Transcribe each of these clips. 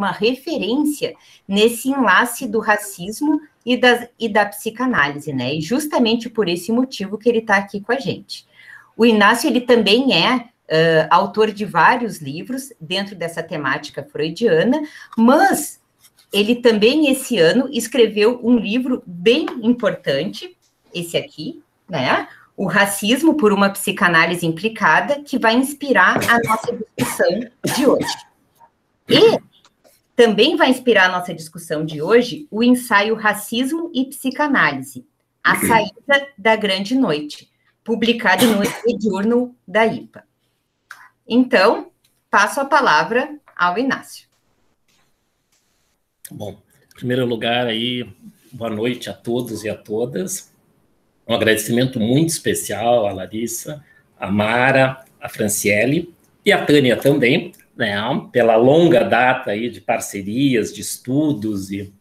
uma referência nesse enlace do racismo e da psicanálise, né? E justamente por esse motivo que ele está aqui com a gente. O Inácio, ele também é autor de vários livros dentro dessa temática freudiana, mas ele também, esse ano, escreveu um livro bem importante, esse aqui, né? O Racismo por uma Psicanálise Implicada, que vai inspirar a nossa discussão de hoje. E também vai inspirar a nossa discussão de hoje o ensaio Racismo e Psicanálise, A Saída da Grande Noite, publicado no Ediurno da IPA. Então, passo a palavra ao Inácio. Bom, em primeiro lugar, aí, boa noite a todos e a todas. Um agradecimento muito especial à Larissa, à Mara, à Franciele e à Tânia também, né, pela longa data aí de parcerias, de estudos e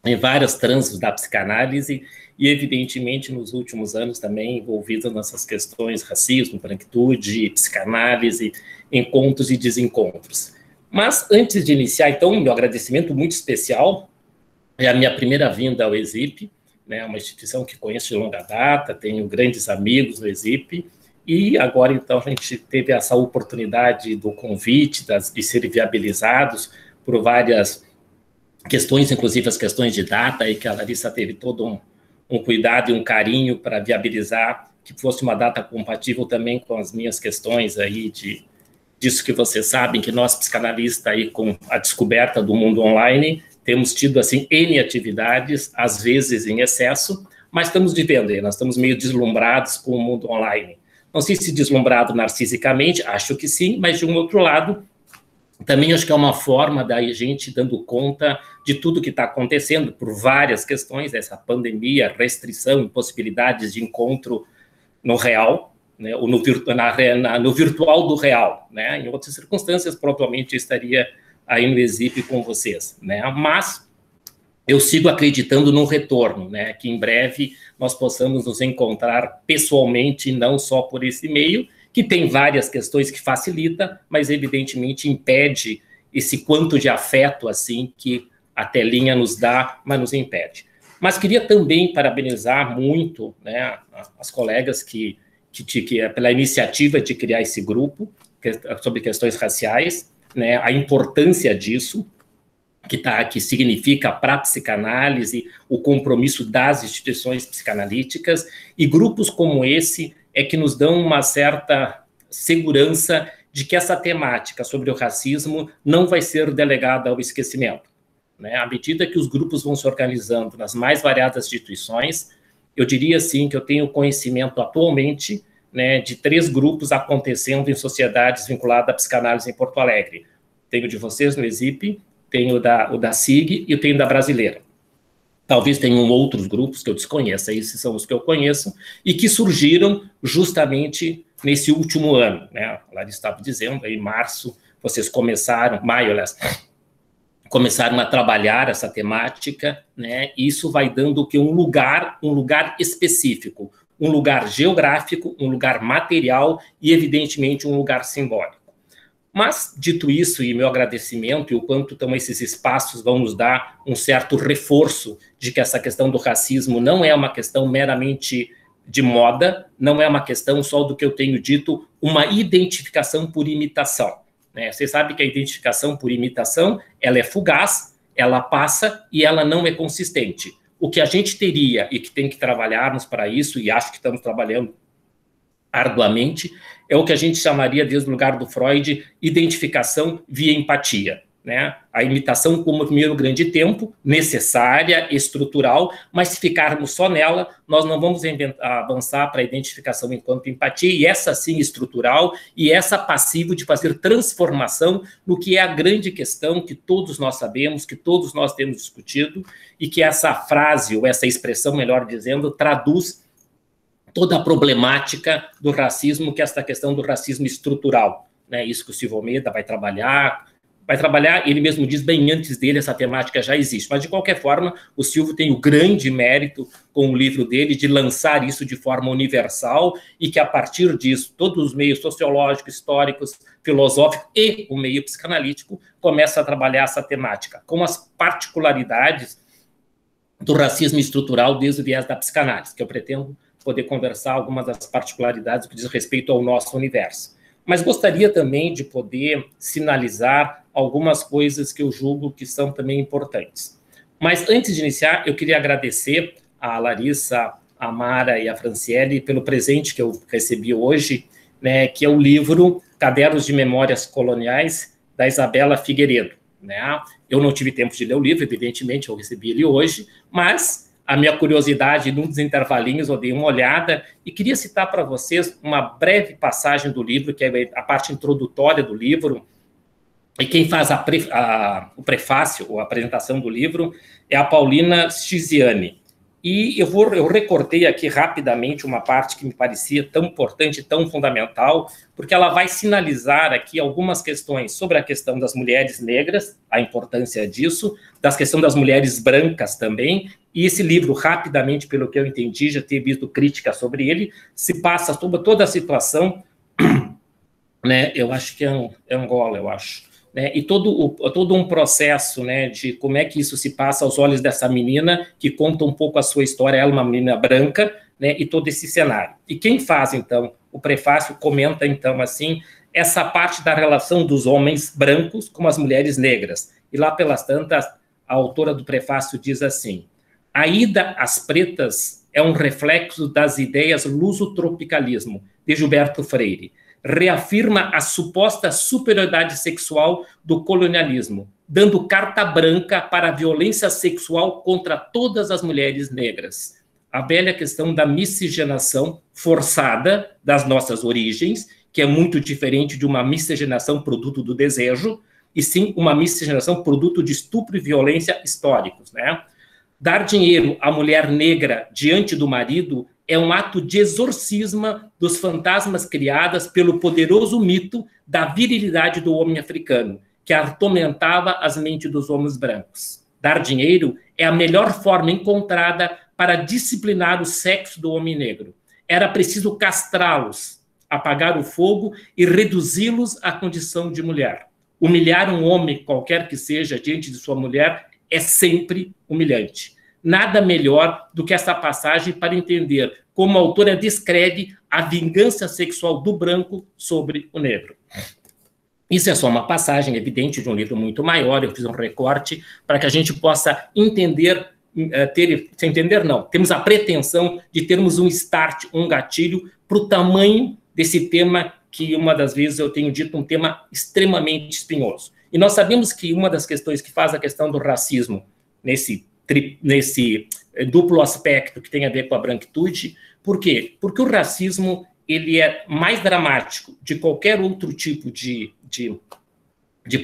em vários trânsitos da psicanálise e, evidentemente, nos últimos anos também envolvidos nessas questões racismo, branquitude, psicanálise, encontros e desencontros. Mas, antes de iniciar, então, meu agradecimento muito especial é a minha primeira vinda ao ESIP, né, uma instituição que conheço de longa data, tenho grandes amigos no ESIP, e agora, então, a gente teve essa oportunidade do convite, de ser viabilizados por várias questões, inclusive as questões de data, aí que a Larissa teve todo um cuidado e um carinho para viabilizar que fosse uma data compatível também com as minhas questões aí disso que vocês sabem, que nós, psicanalistas, aí com a descoberta do mundo online, temos tido, assim, N atividades, às vezes em excesso, mas estamos vivendo aí, nós estamos meio deslumbrados com o mundo online. Não sei se deslumbrado narcisicamente, acho que sim, mas de um outro lado, também acho que é uma forma da gente dando conta de tudo que está acontecendo por várias questões, essa pandemia, restrição, impossibilidades de encontro no real, né, ou no virtual do real, né, em outras circunstâncias, provavelmente estaria aí no ESIP com vocês, né, mas eu sigo acreditando no retorno, né, que em breve nós possamos nos encontrar pessoalmente, não só por esse meio, que tem várias questões que facilita, mas evidentemente impede esse quanto de afeto assim que a telinha nos dá, mas nos impede. Mas queria também parabenizar muito, né, as colegas que pela iniciativa de criar esse grupo sobre questões raciais, né, a importância disso, que significa para a psicanálise o compromisso das instituições psicanalíticas, e grupos como esse é que nos dão uma certa segurança de que essa temática sobre o racismo não vai ser delegada ao esquecimento, né? À medida que os grupos vão se organizando nas mais variadas instituições, eu diria assim que eu tenho conhecimento atualmente, né, de 3 grupos acontecendo em sociedades vinculadas à psicanálise em Porto Alegre. Tenho de vocês no ESIP, tenho o da SIG e eu tenho da Brasileira. Talvez tenham outros grupos que eu desconheça, esses são os que eu conheço, e que surgiram justamente nesse último ano, né? A Larissa estava dizendo, em março, vocês começaram, maio, aliás, começaram a trabalhar essa temática, né? E isso vai dando o que um lugar específico, um lugar geográfico, um lugar material e, evidentemente, um lugar simbólico. Mas, dito isso, e meu agradecimento, e o quanto então esses espaços vão nos dar um certo reforço de que essa questão do racismo não é uma questão meramente de moda, não é uma questão só do que eu tenho dito, uma identificação por imitação, né? Vocês sabem que a identificação por imitação, ela é fugaz, ela passa e ela não é consistente. O que a gente teria e que tem que trabalharmos para isso, e acho que estamos trabalhando arduamente, é o que a gente chamaria, desde o lugar do Freud, identificação via empatia, né? A imitação como primeiro grande tempo, necessária, estrutural, mas se ficarmos só nela, nós não vamos avançar para a identificação enquanto empatia, e essa sim estrutural, e essa passiva de fazer transformação no que é a grande questão que todos nós sabemos, que todos nós temos discutido, e que essa frase, ou essa expressão, melhor dizendo, traduz toda a problemática do racismo, que é esta questão do racismo estrutural, né? Isso que o Silvio Almeida vai trabalhar vai trabalhar, ele mesmo diz, bem antes dele, essa temática já existe. Mas, de qualquer forma, o Silvio tem o grande mérito, com o livro dele, de lançar isso de forma universal e que, a partir disso, todos os meios sociológicos, históricos, filosóficos e o meio psicanalítico começam a trabalhar essa temática, com as particularidades do racismo estrutural desde o viés da psicanálise, que eu pretendo poder conversar algumas das particularidades que diz respeito ao nosso universo. Mas gostaria também de poder sinalizar algumas coisas que eu julgo que são também importantes. Mas, antes de iniciar, eu queria agradecer a Larissa, a Mara e a Franciele pelo presente que eu recebi hoje, né, que é o livro Cadernos de Memórias Coloniais, da Isabela Figueiredo. Né? Eu não tive tempo de ler o livro, evidentemente, eu recebi ele hoje, mas a minha curiosidade, num dos intervalinhos, eu dei uma olhada e queria citar para vocês uma breve passagem do livro, que é a parte introdutória do livro, e quem faz o prefácio, ou a apresentação do livro, é a Paulina Schiziane. E eu recortei aqui rapidamente uma parte que me parecia tão importante, tão fundamental, porque ela vai sinalizar aqui algumas questões sobre a questão das mulheres negras, a importância disso, das questões das mulheres brancas também, e esse livro, rapidamente, pelo que eu entendi, já ter visto crítica sobre ele, se passa sobre toda a situação, né, eu acho que é Angola, eu acho, né, e todo um processo, né, de como é que isso se passa aos olhos dessa menina, que conta um pouco a sua história, ela é uma menina branca, né, e todo esse cenário. E quem faz, então, o prefácio comenta, então, assim, essa parte da relação dos homens brancos com as mulheres negras. E lá pelas tantas, a autora do prefácio diz assim: a ida às pretas é um reflexo das ideias lusotropicalismo, de Gilberto Freire. Reafirma a suposta superioridade sexual do colonialismo, dando carta branca para a violência sexual contra todas as mulheres negras. A velha questão da miscigenação forçada das nossas origens, que é muito diferente de uma miscigenação produto do desejo, e sim uma miscigenação produto de estupro e violência históricos, né? Dar dinheiro à mulher negra diante do marido é um ato de exorcismo dos fantasmas criadas pelo poderoso mito da virilidade do homem africano, que atormentava as mentes dos homens brancos. Dar dinheiro é a melhor forma encontrada para disciplinar o sexo do homem negro. Era preciso castrá-los, apagar o fogo e reduzi-los à condição de mulher. Humilhar um homem, qualquer que seja, diante de sua mulher, é sempre humilhante. Nada melhor do que essa passagem para entender como a autora descreve a vingança sexual do branco sobre o negro. Isso é só uma passagem evidente de um livro muito maior, eu fiz um recorte para que a gente possa entender, sem entender não, temos a pretensão de termos um start, um gatilho para o tamanho desse tema que uma das vezes eu tenho dito um tema extremamente espinhoso. E nós sabemos que uma das questões que faz a questão do racismo nesse duplo aspecto que tem a ver com a branquitude. Por quê? Porque o racismo ele é mais dramático de qualquer outro tipo de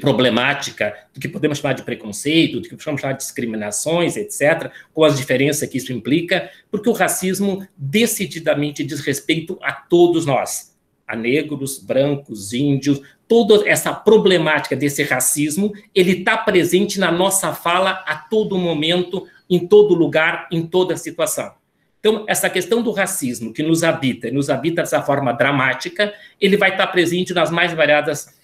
problemática, do que podemos chamar de preconceito, do que podemos chamar de discriminações, etc., com as diferenças que isso implica, porque o racismo decididamente diz respeito a todos nós, a negros, brancos, índios, toda essa problemática desse racismo, ele está presente na nossa fala a todo momento, em todo lugar, em toda situação. Então, essa questão do racismo que nos habita dessa forma dramática, ele vai estar presente nas mais variadas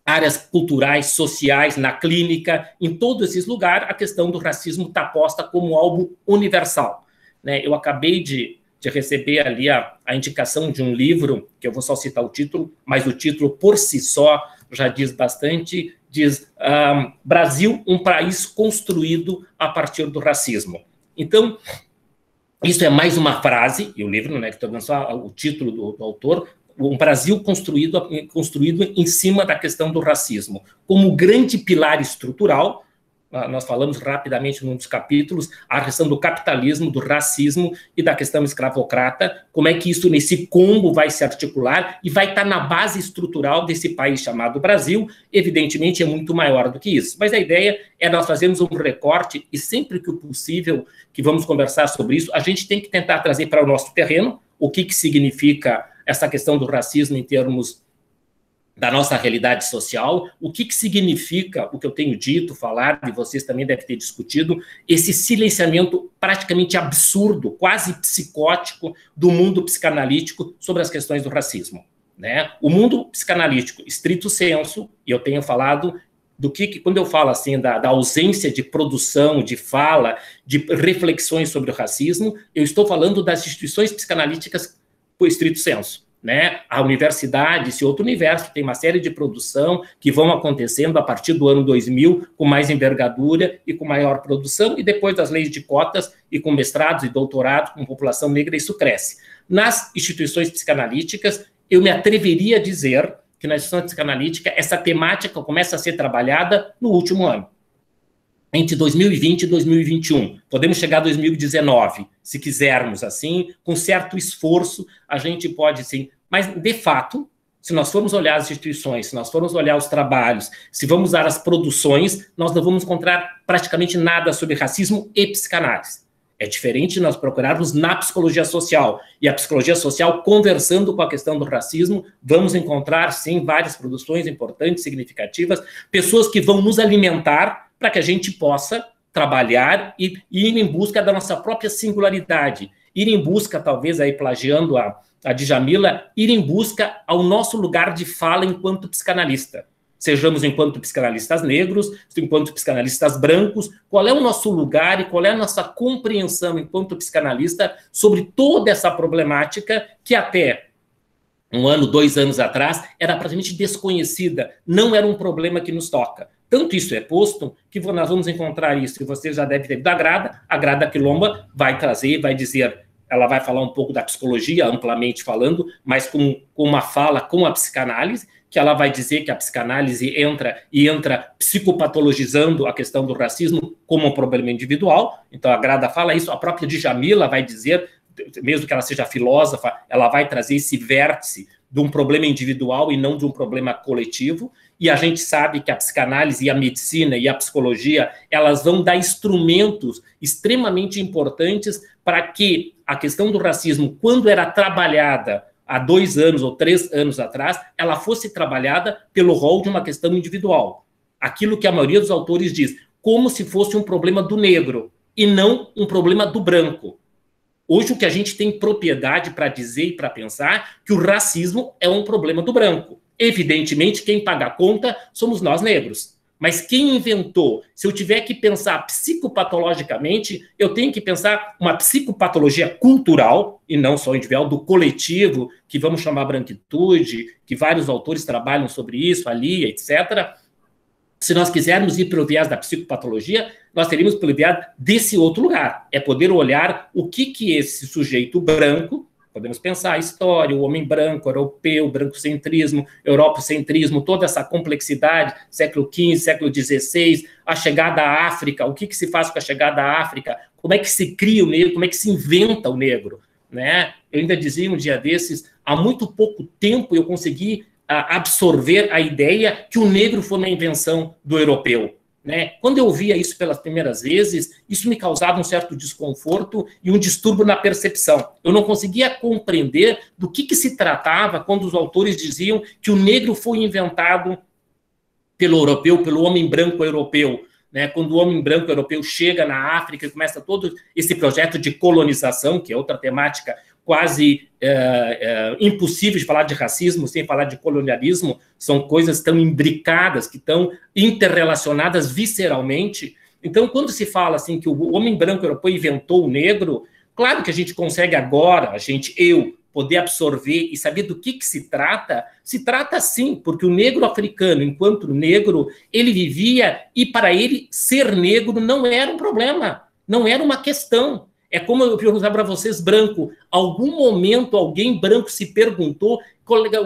áreas culturais, sociais, na clínica, em todos esses lugares, a questão do racismo está posta como algo universal. Né? Eu acabei de receber ali a indicação de um livro, que eu vou só citar o título, mas o título por si só já diz bastante, diz Brasil, um país construído a partir do racismo. Então, isso é mais uma frase, e o livro, né, que estou dando só o título do autor, um Brasil construído em cima da questão do racismo, como grande pilar estrutural. Nós falamos rapidamente num dos capítulos, a questão do capitalismo, do racismo e da questão escravocrata, como é que isso nesse combo vai se articular e vai estar na base estrutural desse país chamado Brasil. Evidentemente é muito maior do que isso, mas a ideia é nós fazermos um recorte e sempre que possível que vamos conversar sobre isso, a gente tem que tentar trazer para o nosso terreno o que significa essa questão do racismo em termos da nossa realidade social, o que significa o que eu tenho dito, falar, e vocês também devem ter discutido, esse silenciamento praticamente absurdo, quase psicótico, do mundo psicanalítico sobre as questões do racismo, né? O mundo psicanalítico, estrito sensu, e eu tenho falado do que quando eu falo assim da ausência de produção, de fala, de reflexões sobre o racismo, eu estou falando das instituições psicanalíticas por estrito sensu, né? A universidade, esse outro universo, tem uma série de produção que vão acontecendo a partir do ano 2000, com mais envergadura e com maior produção, e depois das leis de cotas e com mestrados e doutorados com população negra, isso cresce. Nas instituições psicanalíticas, eu me atreveria a dizer que na instituição psicanalítica essa temática começa a ser trabalhada no último ano. Entre 2020 e 2021. Podemos chegar a 2019, se quisermos, assim, com certo esforço, a gente pode, sim. Mas, de fato, se nós formos olhar as instituições, se nós formos olhar os trabalhos, se vamos usar as produções, nós não vamos encontrar praticamente nada sobre racismo e psicanálise. É diferente nós procurarmos na psicologia social. E a psicologia social, conversando com a questão do racismo, vamos encontrar, sim, várias produções importantes, significativas, pessoas que vão nos alimentar para que a gente possa trabalhar e ir em busca da nossa própria singularidade, ir em busca, talvez, aí plagiando a Djamila, ir em busca ao nosso lugar de fala enquanto psicanalista. Sejamos enquanto psicanalistas negros, enquanto psicanalistas brancos, qual é o nosso lugar e qual é a nossa compreensão enquanto psicanalista sobre toda essa problemática que até 1 ano, 2 anos atrás era praticamente desconhecida, não era um problema que nos toca. Tanto isso é posto que nós vamos encontrar isso, e você já deve ter visto a Grada Quilomba vai trazer, vai dizer, ela vai falar um pouco da psicologia, amplamente falando, mas com uma fala com a psicanálise, que ela vai dizer que a psicanálise entra psicopatologizando a questão do racismo como um problema individual. Então a Grada fala isso, a própria Djamila vai dizer, mesmo que ela seja filósofa, ela vai trazer esse vértice de um problema individual e não de um problema coletivo. E a gente sabe que a psicanálise e a medicina e a psicologia, elas vão dar instrumentos extremamente importantes para que a questão do racismo, quando era trabalhada há 2 anos ou 3 anos atrás, ela fosse trabalhada pelo rol de uma questão individual. Aquilo que a maioria dos autores diz, como se fosse um problema do negro e não um problema do branco. Hoje o que a gente tem propriedade para dizer e para pensar que o racismo é um problema do branco. Evidentemente, quem paga a conta somos nós negros. Mas quem inventou? Se eu tiver que pensar psicopatologicamente, eu tenho que pensar uma psicopatologia cultural, e não só individual, do coletivo, que vamos chamar branquitude, que vários autores trabalham sobre isso, ali, etc. Se nós quisermos ir para o viés da psicopatologia, nós teríamos pelo viés desse outro lugar. É poder olhar o que esse sujeito branco, podemos pensar a história, o homem branco, europeu, brancocentrismo, europocentrismo, toda essa complexidade, século XV, século XVI, a chegada à África, o que se faz com a chegada à África, como é que se cria o negro, como é que se inventa o negro, né? Eu ainda dizia um dia desses, há muito pouco tempo eu consegui absorver a ideia que o negro foi uma invenção do europeu. Né? Quando eu via isso pelas primeiras vezes, isso me causava um certo desconforto e um distúrbio na percepção. Eu não conseguia compreender do que se tratava quando os autores diziam que o negro foi inventado pelo europeu, pelo homem branco europeu. Né? Quando o homem branco europeu chega na África e começa todo esse projeto de colonização, que é outra temática quase impossível de falar de racismo sem falar de colonialismo, são coisas tão imbricadas, que estão interrelacionadas visceralmente. Então, quando se fala assim que o homem branco europeu inventou o negro, claro que a gente consegue agora, eu, poder absorver e saber do que se trata sim, porque o negro africano, enquanto negro, ele vivia e para ele ser negro não era um problema, não era uma questão. É como eu perguntar para vocês, branco, algum momento alguém branco se perguntou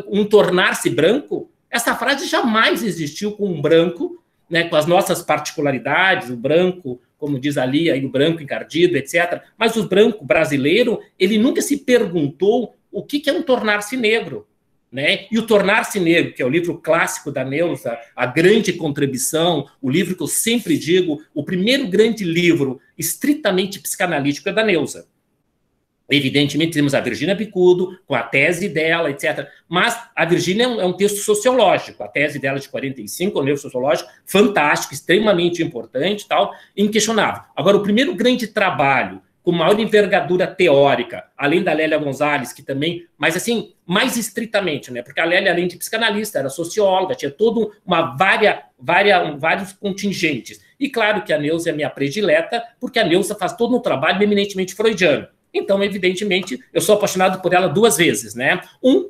um tornar-se branco? Essa frase jamais existiu com um branco, né, com as nossas particularidades, o branco, como diz ali, aí, o branco encardido, etc. Mas o branco brasileiro, ele nunca se perguntou o que é um tornar-se negro. Né? E o Tornar-se Negro, que é o livro clássico da Neuza, a grande contribuição, o livro que eu sempre digo, o primeiro grande livro estritamente psicanalítico é da Neuza. Evidentemente, temos a Virginia Bicudo, com a tese dela, etc. Mas a Virginia é um texto sociológico. A tese dela de 45, um livro sociológico, fantástico, extremamente importante, tal, inquestionável. Agora, o primeiro grande trabalho, com maior envergadura teórica, além da Lélia Gonzalez, que também, mas assim, mais estritamente, né? Porque a Lélia, além de psicanalista, era socióloga, tinha todo vários contingentes. E claro que a Neuza é minha predileta, porque a Neuza faz todo um trabalho eminentemente freudiano. Então, evidentemente, eu sou apaixonado por ela 2 vezes, né?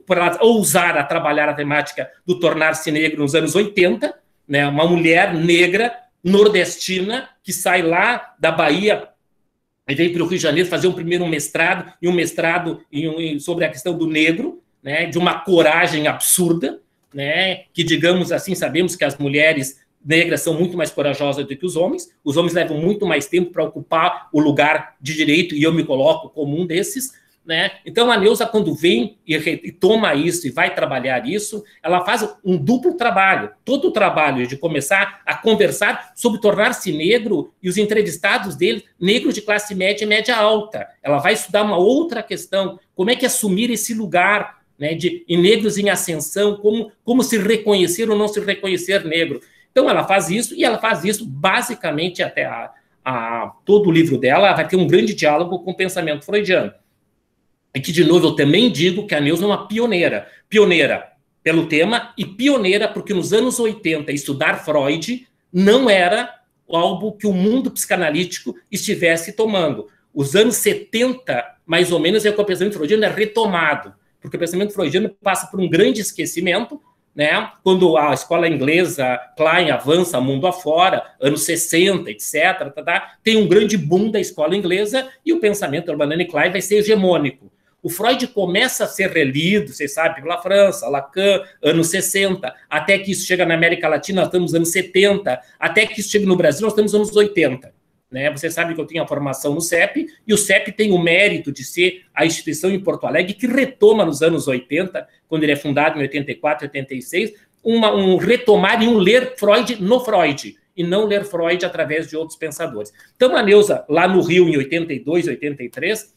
Por ela ousar a trabalhar a temática do tornar-se negro nos anos 80, né? Uma mulher negra, nordestina, que sai lá da Bahia e vem para o Rio de Janeiro fazer um mestrado sobre a questão do negro, né? De uma coragem absurda, né? Que, digamos assim, sabemos que as mulheres negras são muito mais corajosas do que os homens levam muito mais tempo para ocupar o lugar de direito, e eu me coloco como um desses, né? Então, a Neuza, quando vem e toma isso e vai trabalhar isso, ela faz um duplo trabalho, todo o trabalho de começar a conversar sobre tornar-se negro e os entrevistados dele, negros de classe média e média alta. Ela vai estudar uma outra questão, como é que assumir esse lugar, né, em negros em ascensão, como se reconhecer ou não se reconhecer negro. Então, ela faz isso, e ela faz isso basicamente até todo o livro dela, vai ter um grande diálogo com o pensamento freudiano. E que, de novo, eu também digo que a Neuza é uma pioneira. Pioneira pelo tema e pioneira porque nos anos 80 estudar Freud não era algo que o mundo psicanalítico estivesse tomando. Os anos 70, mais ou menos, é que o pensamento freudiano é retomado, porque o pensamento freudiano passa por um grande esquecimento, né? Quando a escola inglesa, Klein, avança mundo afora, anos 60, etc., tem um grande boom da escola inglesa e o pensamento Urbanano e Klein vai ser hegemônico. O Freud começa a ser relido, vocês sabem, pela França, Lacan, anos 60, até que isso chega na América Latina, nós estamos nos anos 70, até que isso chega no Brasil, nós estamos nos anos 80. Né? Você sabe que eu tenho a formação no CEP, e o CEP tem o mérito de ser a instituição em Porto Alegre que retoma nos anos 80, quando ele é fundado em 84, 86, um retomar e um ler Freud no Freud, e não ler Freud através de outros pensadores. Então, a Neuza, lá no Rio, em 82, 83,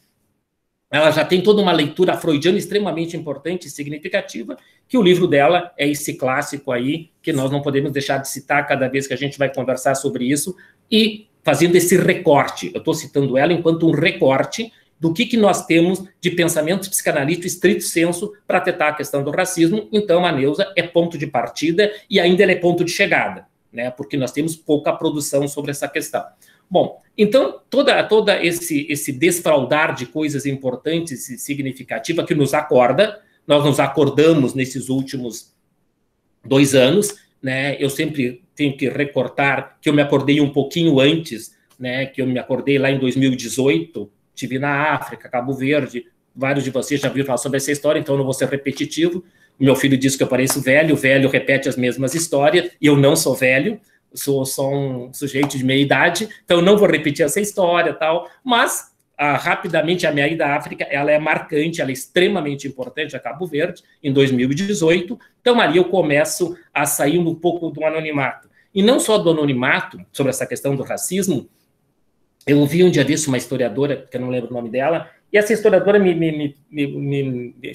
ela já tem toda uma leitura freudiana extremamente importante e significativa, que o livro dela é esse clássico aí, que nós não podemos deixar de citar cada vez que a gente vai conversar sobre isso, e fazendo esse recorte. Eu estou citando ela enquanto um recorte do que nós temos de pensamento psicanalítico estrito sensu para tratar a questão do racismo. Então, a Neuza é ponto de partida e ainda ela é ponto de chegada, né? Porque nós temos pouca produção sobre essa questão. Bom, então, todo esse desfraldar de coisas importantes e significativas que nos acorda, nós nos acordamos nesses últimos 2 anos, né? Eu sempre tenho que recortar que eu me acordei um pouquinho antes, né? Que eu me acordei lá em 2018, estive na África, Cabo Verde, vários de vocês já viram falar sobre essa história, então eu não vou ser repetitivo. O meu filho diz que eu pareço velho, o velho repete as mesmas histórias, e eu não sou velho, sou só um sujeito de meia idade, então eu não vou repetir essa história, tal, mas rapidamente a minha ida à África, ela é marcante, ela é extremamente importante, a Cabo Verde, em 2018, então ali eu começo a sair um pouco do anonimato. E não só do anonimato, sobre essa questão do racismo, eu ouvi um dia disso uma historiadora, que eu não lembro o nome dela, e essa historiadora me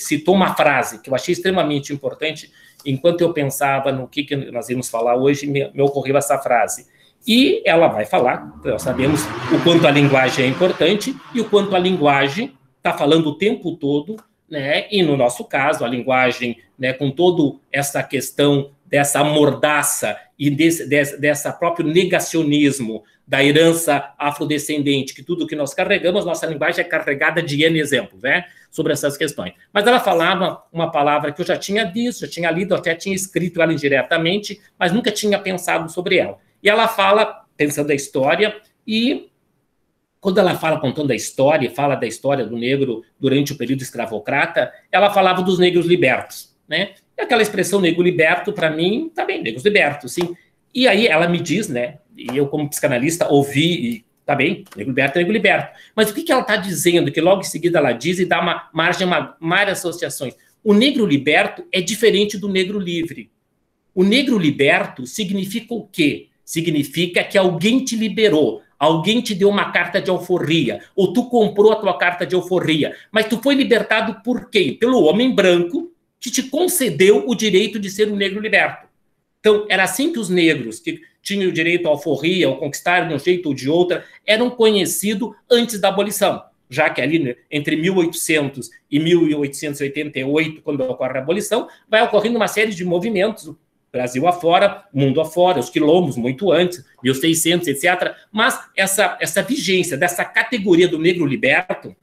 citou uma frase que eu achei extremamente importante, enquanto eu pensava no que nós íamos falar hoje, me ocorreu essa frase. E ela vai falar, nós sabemos o quanto a linguagem é importante e o quanto a linguagem está falando o tempo todo, né? E no nosso caso, a linguagem, né, com toda essa questão dessa mordaça e dessa próprio negacionismo da herança afrodescendente, que tudo que nós carregamos, nossa linguagem é carregada de N exemplos, né, sobre essas questões. Mas ela falava uma palavra que eu já tinha visto, já tinha lido, até tinha escrito ela indiretamente, mas nunca tinha pensado sobre ela. E ela fala, pensando a história, e quando ela fala contando a história, fala da história do negro durante o período escravocrata, ela falava dos negros libertos, né? E aquela expressão negro liberto, para mim, tá bem, negros libertos, sim. E aí ela me diz, né, e eu como psicanalista ouvi, e tá bem, negro liberto é negro liberto. Mas o que ela está dizendo, que logo em seguida ela diz e dá uma margem a várias associações. O negro liberto é diferente do negro livre. O negro liberto significa o quê? Significa que alguém te liberou, alguém te deu uma carta de alforria, ou tu comprou a tua carta de alforria, mas tu foi libertado por quem? Pelo homem branco que te concedeu o direito de ser um negro liberto. Então, era assim que os negros que tinham o direito à alforria, ou conquistaram de um jeito ou de outra, eram conhecidos antes da abolição, já que ali entre 1800 e 1888, quando ocorre a abolição, vai ocorrendo uma série de movimentos, Brasil afora, mundo afora, os quilombos muito antes, 1600, etc. Mas essa vigência dessa categoria do negro liberto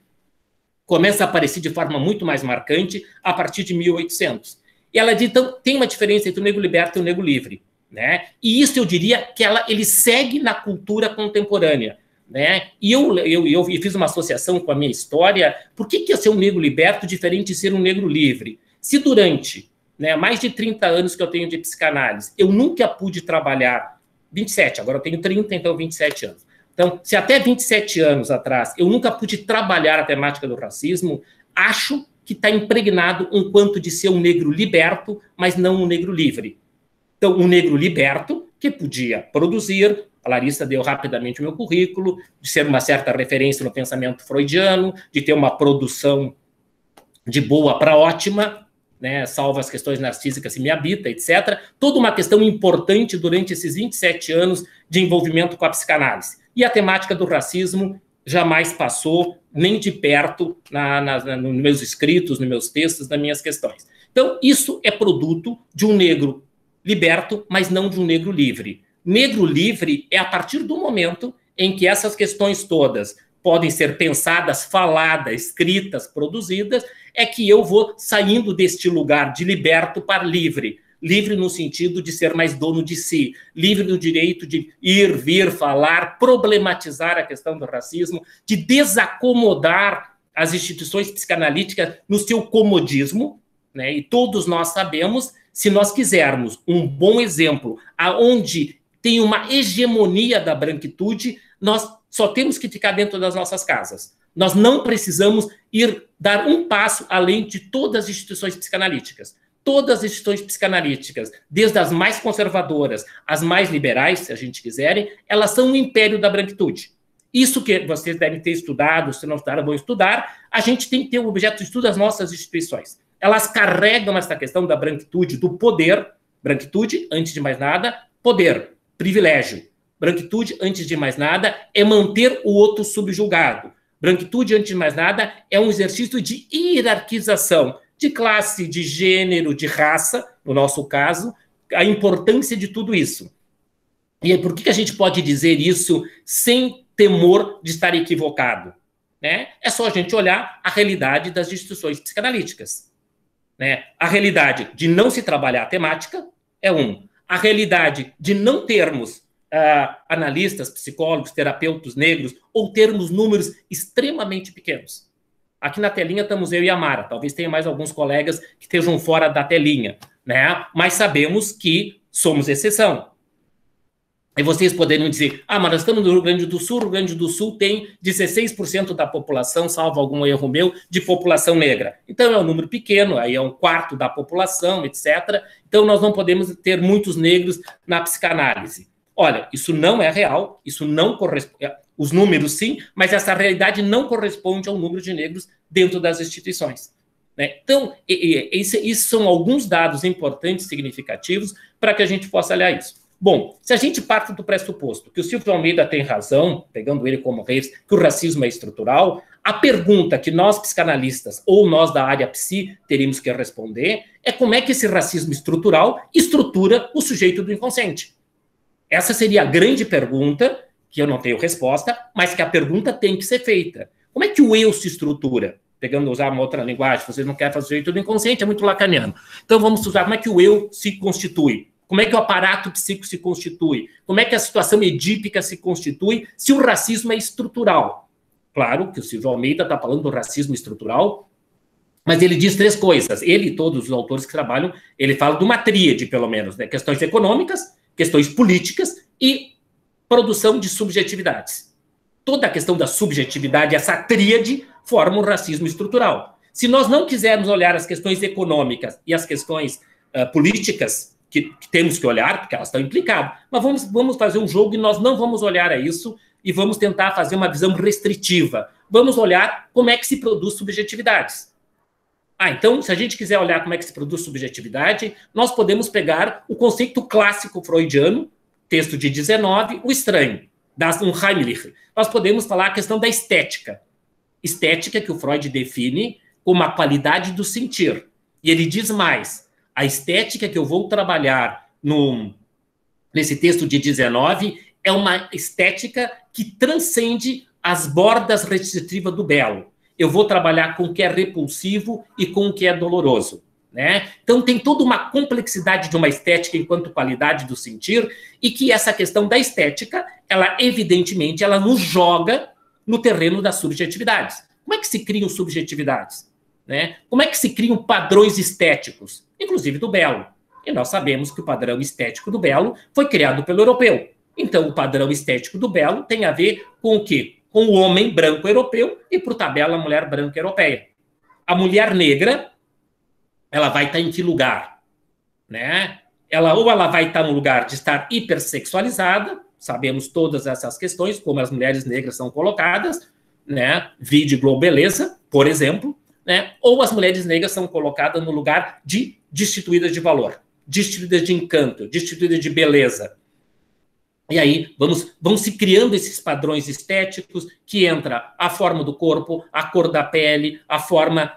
começa a aparecer de forma muito mais marcante a partir de 1800. E ela diz, então, tem uma diferença entre o negro liberto e o negro livre, né? E isso eu diria que ele segue na cultura contemporânea, né? E eu fiz uma associação com a minha história. Por que é ser um negro liberto diferente de ser um negro livre? Se durante mais de 30 anos que eu tenho de psicanálise, eu nunca pude trabalhar, 27, agora eu tenho 30, então 27 anos. Então, se até 27 anos atrás eu nunca pude trabalhar a temática do racismo, acho que está impregnado um quanto de ser um negro liberto, mas não um negro livre. Então, um negro liberto que podia produzir, a Larissa deu rapidamente o meu currículo, de ser uma certa referência no pensamento freudiano, de ter uma produção de boa para ótima, né, salvo as questões narcísicas, se me habita, etc. Toda uma questão importante durante esses 27 anos de envolvimento com a psicanálise. E a temática do racismo jamais passou nem de perto nos meus escritos, nos meus textos, nas minhas questões. Então, isso é produto de um negro liberto, mas não de um negro livre. Negro livre é a partir do momento em que essas questões todas podem ser pensadas, faladas, escritas, produzidas, é que eu vou saindo deste lugar de liberto para livre. Livre no sentido de ser mais dono de si, livre do direito de ir, vir, falar, problematizar a questão do racismo, de desacomodar as instituições psicanalíticas no seu comodismo, né? E todos nós sabemos, se nós quisermos um bom exemplo, aonde tem uma hegemonia da branquitude, nós só temos que ficar dentro das nossas casas. Nós não precisamos dar um passo além de todas as instituições psicanalíticas. Todas as instituições psicanalíticas, desde as mais conservadoras às mais liberais, se a gente quiserem, elas são um império da branquitude. Isso que vocês devem ter estudado, se não estudaram, vão estudar, a gente tem que ter o objeto de estudo das nossas instituições. Elas carregam essa questão da branquitude, do poder. Branquitude, antes de mais nada, poder, privilégio. Branquitude, antes de mais nada, é manter o outro subjugado. Branquitude, antes de mais nada, é um exercício de hierarquização de classe, de gênero, de raça, no nosso caso, a importância de tudo isso. E por que a gente pode dizer isso sem temor de estar equivocado? Né? É só a gente olhar a realidade das instituições psicanalíticas. Né? A realidade de não se trabalhar a temática é um. A realidade de não termos analistas, psicólogos, terapeutas negros, ou termos números extremamente pequenos. Aqui na telinha estamos eu e a Mara, talvez tenha mais alguns colegas que estejam fora da telinha, né? Mas sabemos que somos exceção. E vocês poderiam dizer, mas nós estamos no Rio Grande do Sul, o Rio Grande do Sul tem 16% da população, salvo algum erro meu, de população negra. Então é um número pequeno, aí é um quarto da população, etc. Então nós não podemos ter muitos negros na psicanálise. Olha, isso não é real, isso não corresponde, os números sim, mas essa realidade não corresponde ao número de negros dentro das instituições. Né? Então, isso são alguns dados importantes, significativos, para que a gente possa olhar isso. Bom, se a gente parte do pressuposto que o Silvio Almeida tem razão, pegando ele como rei, que o racismo é estrutural, a pergunta que nós psicanalistas ou nós da área psi teríamos que responder é como é que esse racismo estrutural estrutura o sujeito do inconsciente. Essa seria a grande pergunta, que eu não tenho resposta, mas que a pergunta tem que ser feita. Como é que o eu se estrutura? Pegando, usar uma outra linguagem, vocês não querem fazer o sujeito do inconsciente, é muito lacaniano. Então vamos usar como é que o eu se constitui. Como é que o aparato psíquico se constitui? Como é que a situação edípica se constitui se o racismo é estrutural? Claro que o Silvio Almeida está falando do racismo estrutural, mas ele diz três coisas. Ele e todos os autores que trabalham, ele fala de uma tríade, pelo menos, né? Questões econômicas, questões políticas e produção de subjetividades. Toda a questão da subjetividade, essa tríade, forma um racismo estrutural. Se nós não quisermos olhar as questões econômicas e as questões políticas, que temos que olhar, porque elas estão implicadas, mas vamos fazer um jogo e nós não vamos olhar a isso e vamos tentar fazer uma visão restritiva. Vamos olhar como é que se produz subjetividades. Então, se a gente quiser olhar como é que se produz subjetividade, nós podemos pegar o conceito clássico freudiano, texto de 19, o estranho, das Unheimlich. Nós podemos falar a questão da estética. Estética que o Freud define como a qualidade do sentir. E ele diz mais, a estética que eu vou trabalhar nesse texto de 19 é uma estética que transcende as bordas restritivas do belo. Eu vou trabalhar com o que é repulsivo e com o que é doloroso, né? Então, tem toda uma complexidade de uma estética enquanto qualidade do sentir, e que essa questão da estética, ela, evidentemente, ela nos joga no terreno das subjetividades. Como é que se criam subjetividades? Né? Como é que se criam padrões estéticos? Inclusive do belo. E nós sabemos que o padrão estético do belo foi criado pelo europeu. Então, o padrão estético do belo tem a ver com o quê? Com o homem branco europeu e, por tabela, a mulher branca europeia. A mulher negra, ela vai estar em que lugar? Né? Ou ela vai estar no lugar de estar hipersexualizada, sabemos todas essas questões, como as mulheres negras são colocadas, né? Vide Globeleza, por exemplo, né? Ou as mulheres negras são colocadas no lugar de destituídas de valor, destituídas de encanto, destituídas de beleza. E aí vão se criando esses padrões estéticos que entra a forma do corpo, a cor da pele, a forma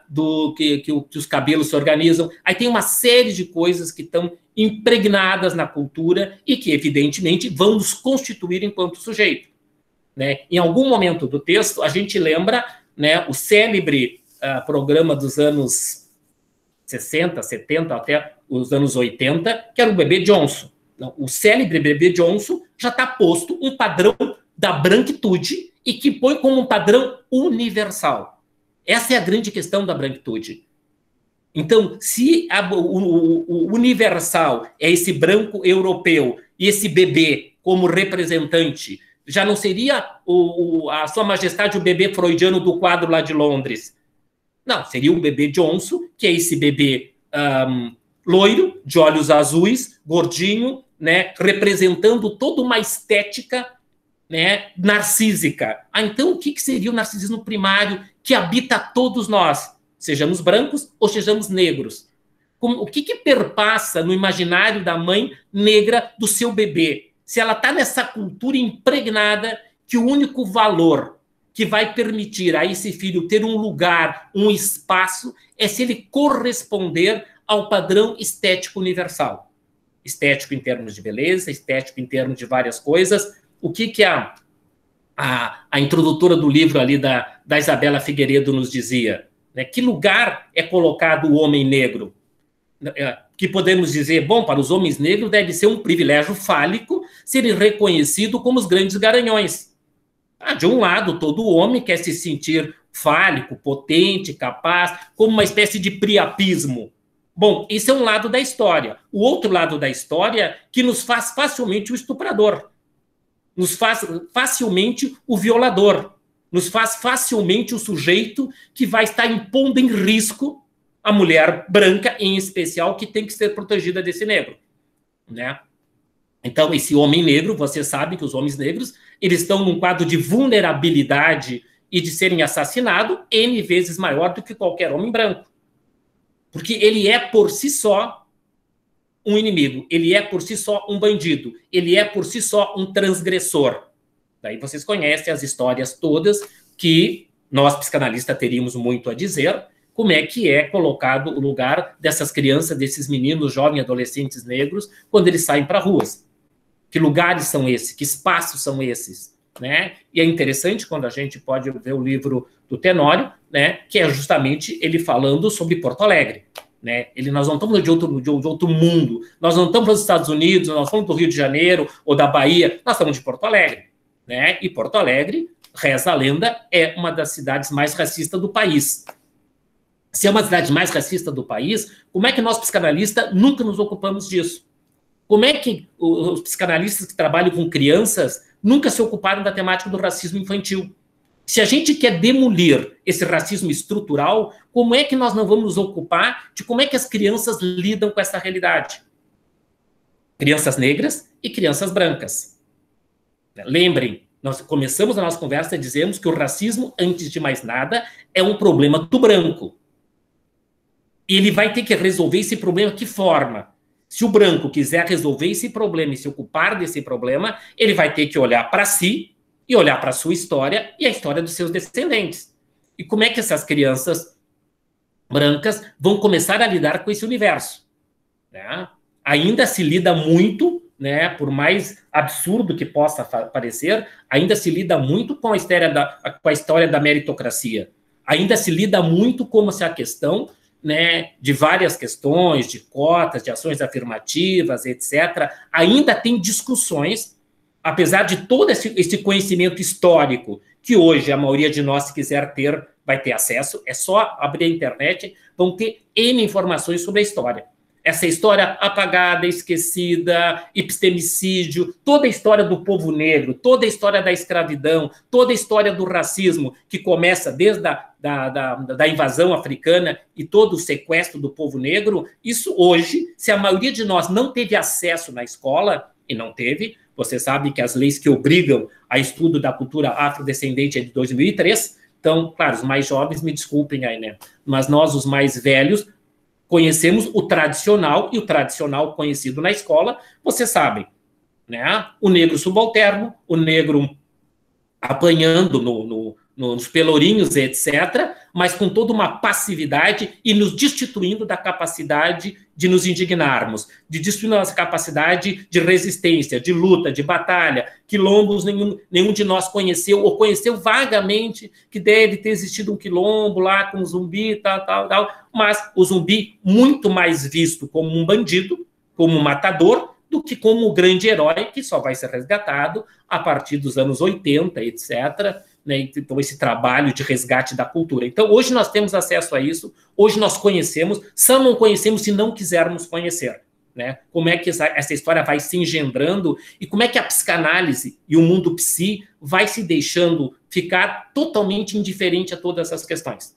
que os cabelos se organizam. Aí tem uma série de coisas que estão impregnadas na cultura e que, evidentemente, vão nos constituir enquanto sujeito. Né? Em algum momento do texto, a gente lembra, né, o célebre programa dos anos 60, 70, até os anos 80, que era o Bebê Johnson. O célebre Bebê Johnson já está posto um padrão da branquitude e que põe como um padrão universal. Essa é a grande questão da branquitude. Então, se o universal é esse branco europeu e esse bebê como representante, já não seria a Sua Majestade o bebê freudiano do quadro lá de Londres. Não, seria o Bebê Johnson, que é esse bebê loiro, de olhos azuis, gordinho, né, representando toda uma estética, né, narcísica. Então, o que seria o narcisismo primário que habita todos nós, sejamos brancos ou sejamos negros? O que perpassa no imaginário da mãe negra do seu bebê? Se ela está nessa cultura impregnada que o único valor que vai permitir a esse filho ter um lugar, um espaço, é se ele corresponder ao padrão estético universal. Estético em termos de beleza, estético em termos de várias coisas. O que a introdutora do livro ali da Isabela Figueiredo nos dizia? Né? Que lugar é colocado o homem negro? Que podemos dizer, bom, para os homens negros deve ser um privilégio fálico ser reconhecido como os grandes garanhões. De um lado, todo homem quer se sentir fálico, potente, capaz, como uma espécie de priapismo. Bom, esse é um lado da história. O outro lado da história que nos faz facilmente o estuprador, nos faz facilmente o violador, nos faz facilmente o sujeito que vai estar impondo em risco a mulher branca, em especial, que tem que ser protegida desse negro. Né? Então, esse homem negro, você sabe que os homens negros, eles estão num quadro de vulnerabilidade e de serem assassinados N vezes maior do que qualquer homem branco. Porque ele é, por si só, um inimigo. Ele é, por si só, um bandido. Ele é, por si só, um transgressor. Daí vocês conhecem as histórias todas que nós, psicanalistas, teríamos muito a dizer, como é que é colocado o lugar dessas crianças, desses meninos, jovens, adolescentes negros, quando eles saem para ruas. Que lugares são esses? Que espaços são esses? Né? E é interessante quando a gente pode ver o livro do Tenório, né, que é justamente ele falando sobre Porto Alegre. Né? Nós não estamos de outro mundo, nós não estamos nos Estados Unidos, nós estamos do Rio de Janeiro ou da Bahia, nós estamos de Porto Alegre. Né? E Porto Alegre, reza a lenda, é uma das cidades mais racistas do país. Se é uma das cidades mais racistas do país, como é que nós, psicanalistas, nunca nos ocupamos disso? Como é que os psicanalistas que trabalham com crianças nunca se ocuparam da temática do racismo infantil? Se a gente quer demolir esse racismo estrutural, como é que nós não vamos nos ocupar de como é que as crianças lidam com essa realidade? Crianças negras e crianças brancas. Lembrem, Nós começamos a nossa conversa e dizemos que o racismo, antes de mais nada, é um problema do branco. E ele vai ter que resolver esse problema de que forma? Se o branco quiser resolver esse problema e se ocupar desse problema, ele vai ter que olhar para si e olhar para a sua história e a história dos seus descendentes. E como é que essas crianças brancas vão começar a lidar com esse universo? Né? Ainda se lida muito, né, por mais absurdo que possa parecer, ainda se lida muito com a história da meritocracia. Ainda se lida muito como se a questão, né, de várias questões, de cotas, de ações afirmativas, etc., ainda tem discussões, apesar de todo esse conhecimento histórico, que hoje a maioria de nós, se quiser ter, vai ter acesso, é só abrir a internet, vão ter N informações sobre a história. Essa história apagada, esquecida, epistemicídio, toda a história do povo negro, toda a história da escravidão, toda a história do racismo, que começa desde da invasão africana e todo o sequestro do povo negro, isso hoje, se a maioria de nós não teve acesso na escola, e não teve, você sabe que as leis que obrigam a estudo da cultura afrodescendente é de 2003, então, claro, os mais jovens, me desculpem aí, né? Mas nós, os mais velhos, conhecemos o tradicional, e o tradicional conhecido na escola, vocês sabem, né? O negro subalterno, o negro apanhando nos pelourinhos, etc., mas com toda uma passividade e nos destituindo da capacidade de nos indignarmos, de destruir nossa capacidade de resistência, de luta, de batalha. Quilombos nenhum de nós conheceu, ou conheceu vagamente que deve ter existido um quilombo lá com um zumbi, tal, mas o zumbi muito mais visto como um bandido, como um matador, do que como o grande herói que só vai ser resgatado a partir dos anos 80, etc., né? Então, esse trabalho de resgate da cultura. Então, hoje nós temos acesso a isso, hoje nós conhecemos, só não conhecemos se não quisermos conhecer. Né? Como é que essa história vai se engendrando e como é que a psicanálise e o mundo psi vai se deixando ficar totalmente indiferente a todas essas questões.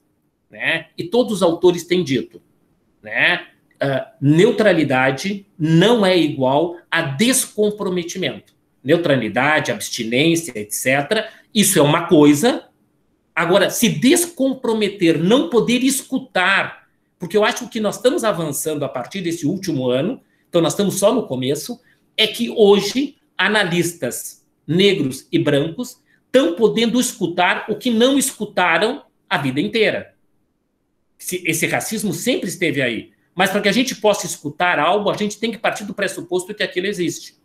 Né? E todos os autores têm dito, né? Neutralidade não é igual a descomprometimento. Neutralidade, abstinência, etc., isso é uma coisa. Agora, se descomprometer, não poder escutar, porque eu acho que nós estamos avançando a partir desse último ano, então nós estamos só no começo, é que hoje analistas negros e brancos estão podendo escutar o que não escutaram a vida inteira. Esse racismo sempre esteve aí, mas para que a gente possa escutar algo, a gente tem que partir do pressuposto que aquilo existe.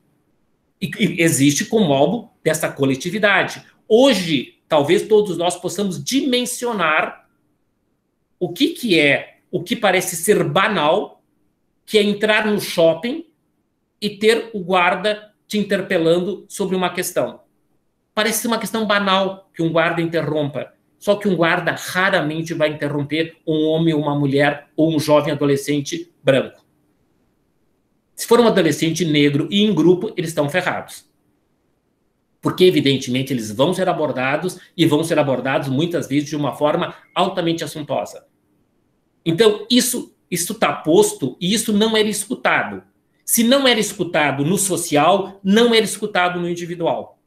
E existe como algo dessa coletividade. Hoje, talvez todos nós possamos dimensionar o que é, o que parece ser banal, que é entrar no shopping e ter o guarda te interpelando sobre uma questão. Parece ser uma questão banal que um guarda interrompa, só que um guarda raramente vai interromper um homem, uma mulher ou um jovem adolescente branco. Se for um adolescente negro e em grupo, eles estão ferrados. Porque, evidentemente, eles vão ser abordados e vão ser abordados muitas vezes de uma forma altamente assuntosa. Então, isso está posto e isso não era escutado. Se não era escutado no social, não era escutado no individual.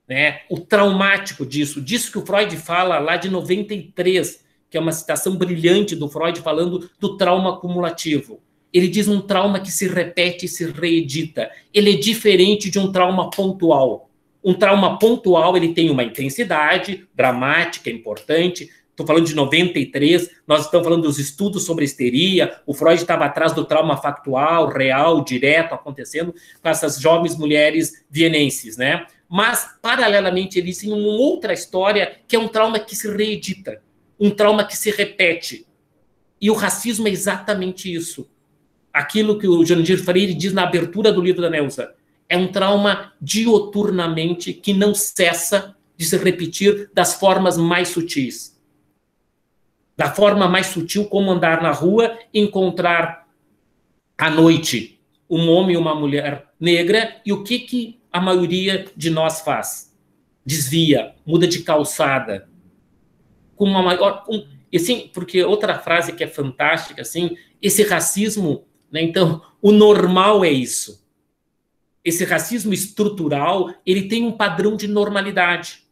Né? O traumático disso que o Freud fala lá de 93, que é uma citação brilhante do Freud falando do trauma acumulativo. Ele diz um trauma que se repete e se reedita. Ele é diferente de um trauma pontual. Um trauma pontual, ele tem uma intensidade dramática, importante. Estou falando de 93, nós estamos falando dos estudos sobre histeria. O Freud estava atrás do trauma factual, real, direto, acontecendo com essas jovens mulheres vienenses, né? Mas, paralelamente, ele tem uma outra história que é um trauma que se reedita, um trauma que se repete. E o racismo é exatamente isso. Aquilo que o Jurandir Freire diz na abertura do livro da Neuza. É um trauma dioturnamente que não cessa de se repetir das formas mais sutis. Da forma mais sutil, como andar na rua e encontrar à noite um homem e uma mulher negra, e o que a maioria de nós faz? Desvia, muda de calçada. Com uma maior... assim, porque outra frase que é fantástica, assim, esse racismo... Né? Então, o normal é isso. esse racismo estrutural, ele tem um padrão de normalidade.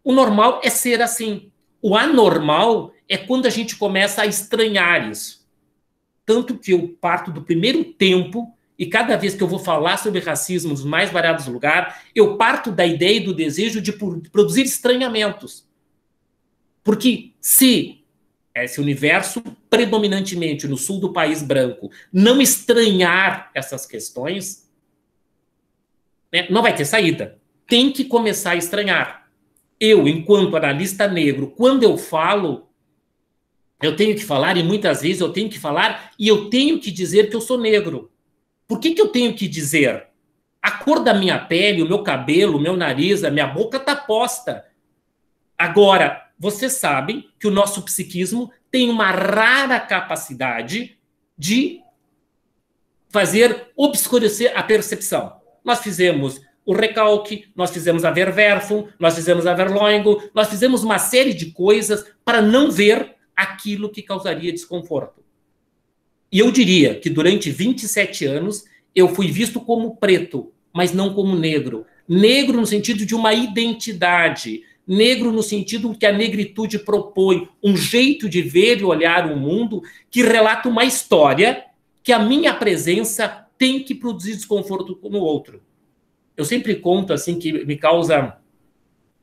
O normal é ser assim. O anormal é quando a gente começa a estranhar isso. Tanto que eu parto do primeiro tempo, e cada vez que eu vou falar sobre racismo nos mais variados lugares, eu parto da ideia e do desejo de produzir estranhamentos. Porque se esse universo predominantemente no sul do país branco não estranhar essas questões, né, não vai ter saída. Tem que começar a estranhar. Eu, enquanto analista negro, quando eu falo, eu tenho que falar, e muitas vezes eu tenho que falar, e eu tenho que dizer que eu sou negro. Por que eu tenho que dizer? A cor da minha pele, o meu cabelo, o meu nariz, a minha boca está posta. Agora, vocês sabem que o nosso psiquismo tem uma rara capacidade de fazer obscurecer a percepção. Nós fizemos o recalque, nós fizemos a Verwerfung, nós fizemos a Verleumdung, nós fizemos uma série de coisas para não ver aquilo que causaria desconforto. E eu diria que durante 27 anos eu fui visto como preto, mas não como negro. Negro no sentido de uma identidade, negro no sentido que a negritude propõe um jeito de ver e olhar o mundo que relata uma história que a minha presença tem que produzir desconforto no outro. Eu sempre conto assim que me causa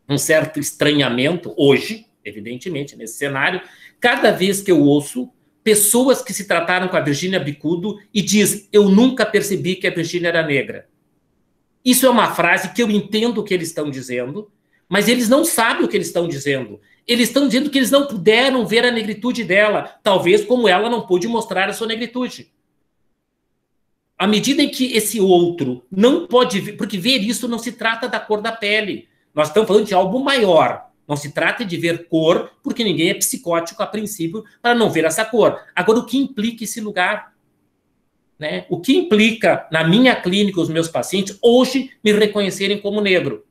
um certo estranhamento hoje, evidentemente, nesse cenário, cada vez que eu ouço pessoas que se trataram com a Virgínia Bicudo e diz, eu nunca percebi que a Virgínia era negra. Isso é uma frase que eu entendo o que eles estão dizendo, mas eles não sabem o que eles estão dizendo. Eles estão dizendo que eles não puderam ver a negritude dela, talvez como ela não pôde mostrar a sua negritude. À medida em que esse outro não pode ver, porque ver isso não se trata da cor da pele. Nós estamos falando de algo maior. Não se trata de ver cor, porque ninguém é psicótico a princípio para não ver essa cor. Agora, o que implica esse lugar? Né? O que implica na minha clínica, os meus pacientes, hoje me reconhecerem como negro?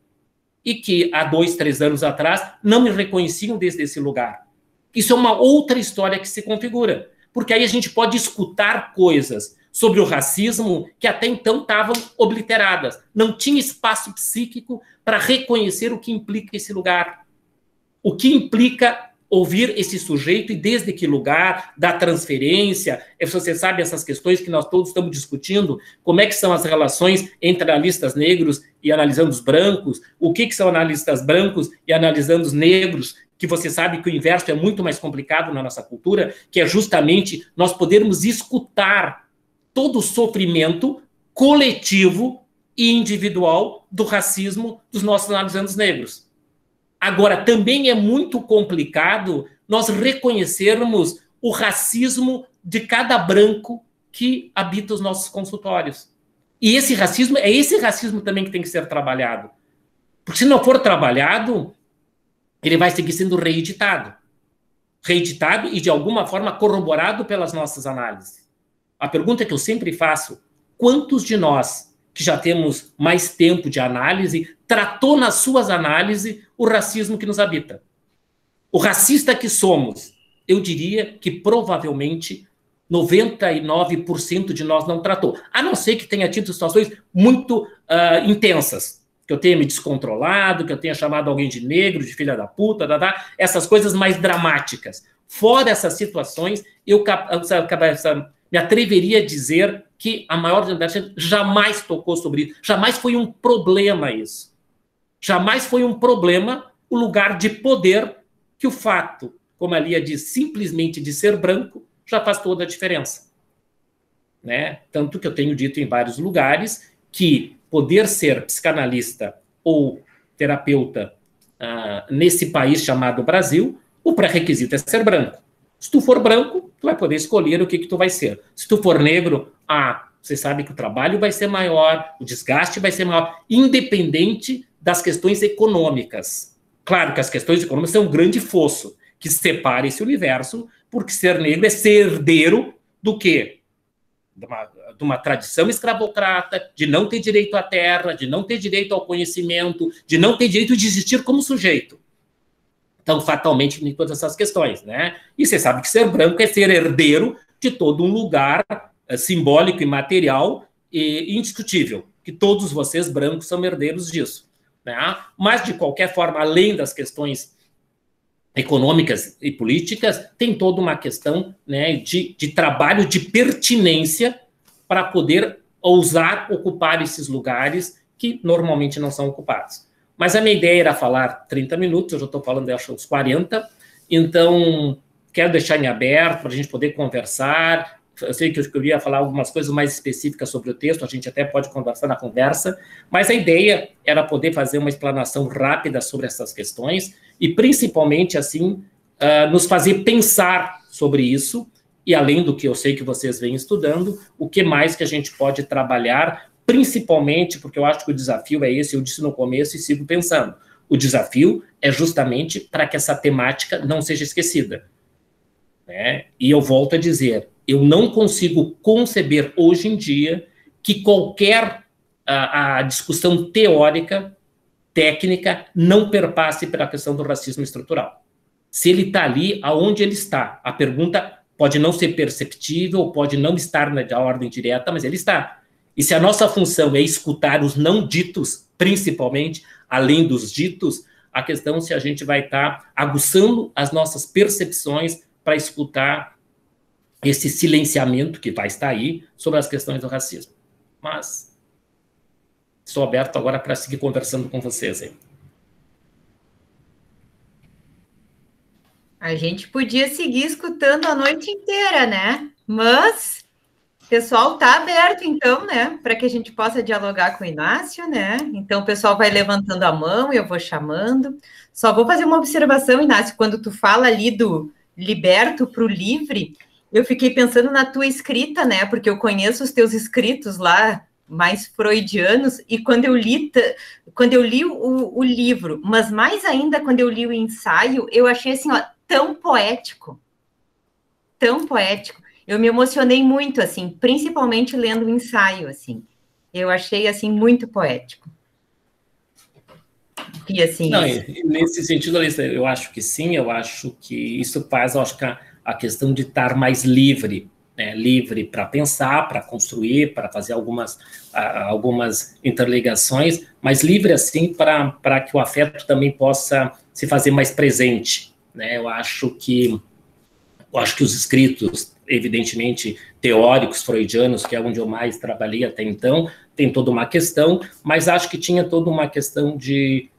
E que há 2, 3 anos atrás não me reconheciam desde esse lugar. Isso é uma outra história que se configura. Porque aí a gente pode escutar coisas sobre o racismo que até então estavam obliteradas. Não tinha espaço psíquico para reconhecer o que implica esse lugar. O que implica ouvir esse sujeito e desde que lugar, da transferência, você sabe essas questões que nós todos estamos discutindo, como é que são as relações entre analistas negros e analisando os brancos, o que são analistas brancos e analisando os negros, que você sabe que o inverso é muito mais complicado na nossa cultura, que é justamente nós podermos escutar todo o sofrimento coletivo e individual do racismo dos nossos analisandos negros. Agora, também é muito complicado nós reconhecermos o racismo de cada branco que habita os nossos consultórios. E esse racismo, é esse racismo também que tem que ser trabalhado. Porque se não for trabalhado, ele vai seguir sendo reeditado. Reeditado e, de alguma forma, corroborado pelas nossas análises. A pergunta que eu sempre faço, quantos de nós que já temos mais tempo de análise, tratou nas suas análises o racismo que nos habita? O racista que somos, eu diria que provavelmente 99% de nós não tratou. A não ser que tenha tido situações muito intensas, que eu tenha me descontrolado, que eu tenha chamado alguém de negro, de filha da puta, essas coisas mais dramáticas. Fora essas situações, eu me atreveria a dizer que a maior parte jamais tocou sobre isso. Jamais foi um problema isso. Jamais foi um problema o lugar de poder que o fato, como a Lia diz, simplesmente de ser branco, já faz toda a diferença. Né? Tanto que eu tenho dito em vários lugares que poder ser psicanalista ou terapeuta nesse país chamado Brasil, o pré-requisito é ser branco. Se tu for branco, tu vai poder escolher o que tu vai ser. Se tu for negro, você sabe que o trabalho vai ser maior, o desgaste vai ser maior, independente das questões econômicas. Claro que as questões econômicas são um grande fosso que separa esse universo, porque ser negro é ser herdeiro do quê? De uma tradição escravocrata, de não ter direito à terra, de não ter direito ao conhecimento, de não ter direito de existir como sujeito. Então, fatalmente, em todas essas questões, né? E você sabe que ser branco é ser herdeiro de todo um lugar simbólico e material e indiscutível. que todos vocês brancos são herdeiros disso, né? Mas, de qualquer forma, além das questões econômicas e políticas, tem toda uma questão, né, de trabalho de pertinência para poder ousar ocupar esses lugares que normalmente não são ocupados. Mas a minha ideia era falar 30 minutos, eu já estou falando, acho, uns 40, então quero deixar em aberto para a gente poder conversar. Eu sei que eu queria falar algumas coisas mais específicas sobre o texto, a gente até pode conversar na conversa, mas a ideia era poder fazer uma explanação rápida sobre essas questões e, principalmente, assim, nos fazer pensar sobre isso e, além do que eu sei que vocês vêm estudando, o que mais que a gente pode trabalhar, principalmente porque eu acho que o desafio é esse, eu disse no começo e sigo pensando. O desafio é justamente para que essa temática não seja esquecida, né? E eu volto a dizer, eu não consigo conceber hoje em dia que qualquer a discussão teórica, técnica, não perpasse pela questão do racismo estrutural. Se ele está ali, aonde ele está? A pergunta pode não ser perceptível, pode não estar na ordem direta, mas ele está. E se a nossa função é escutar os não ditos, principalmente, além dos ditos, a questão é se a gente vai estar aguçando as nossas percepções para escutar esse silenciamento que vai estar aí sobre as questões do racismo. Mas estou aberto agora para seguir conversando com vocês aí. A gente podia seguir escutando a noite inteira, né? Mas o pessoal está aberto, então, né? Para que a gente possa dialogar com o Inácio, né? Então, o pessoal vai levantando a mão, eu vou chamando. Só vou fazer uma observação, Inácio, quando tu fala ali do liberto para o livre, eu fiquei pensando na tua escrita, né? Porque eu conheço os teus escritos lá, mais freudianos, e quando eu li o livro, mas mais ainda quando eu li o ensaio, eu achei assim, ó, tão poético, tão poético. Eu me emocionei muito, assim, principalmente lendo o ensaio, assim. Eu achei, assim, muito poético. E, assim... Não, nesse sentido, Alissa, eu acho que sim, eu acho que isso faz, eu acho que a questão de estar mais livre, né? Livre para pensar, para construir, para fazer algumas interligações, mas livre, assim, para que o afeto também possa se fazer mais presente, né? Eu acho que os escritos, evidentemente, teóricos, freudianos, que é onde eu mais trabalhei até então, tem toda uma questão, mas acho que tinha toda uma questão de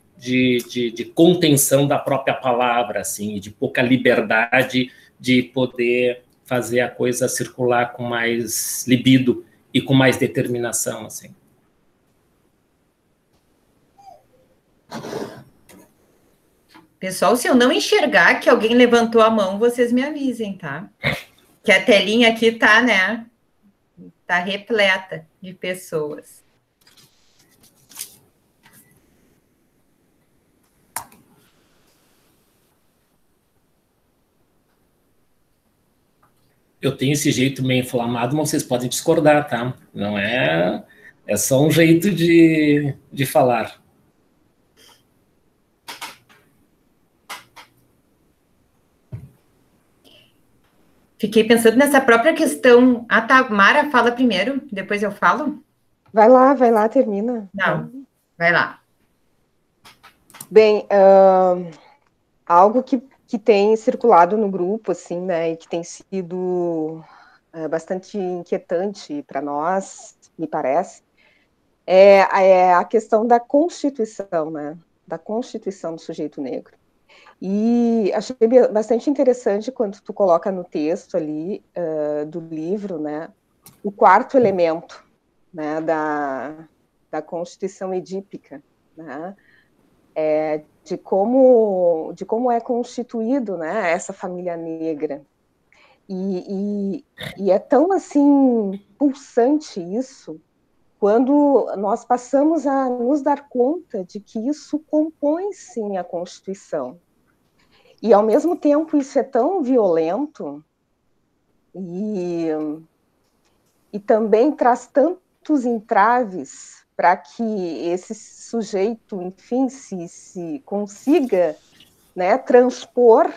contenção da própria palavra, assim, de pouca liberdade de poder fazer a coisa circular com mais libido e com mais determinação, assim. Pessoal, se eu não enxergar que alguém levantou a mão, vocês me avisem, tá? Que a telinha aqui tá, né? Tá repleta de pessoas. Eu tenho esse jeito meio inflamado, mas vocês podem discordar, tá? Não é... É só um jeito de falar. Fiquei pensando nessa própria questão. A Tamara fala primeiro, depois eu falo? Vai lá, termina. Não, vai lá. Bem, algo que tem circulado no grupo, assim, né, e que tem sido bastante inquietante para nós, me parece, é a questão da Constituição, né, da Constituição do sujeito negro. E achei bastante interessante quando tu coloca no texto ali do livro, né, o quarto elemento, né, da Constituição edípica, né, de como é constituído, né, essa família negra. E é tão, assim, pulsante isso, quando nós passamos a nos dar conta de que isso compõe, sim, a Constituição. E, ao mesmo tempo, isso é tão violento e também traz tantos entraves para que esse sujeito, enfim, se consiga, né, transpor,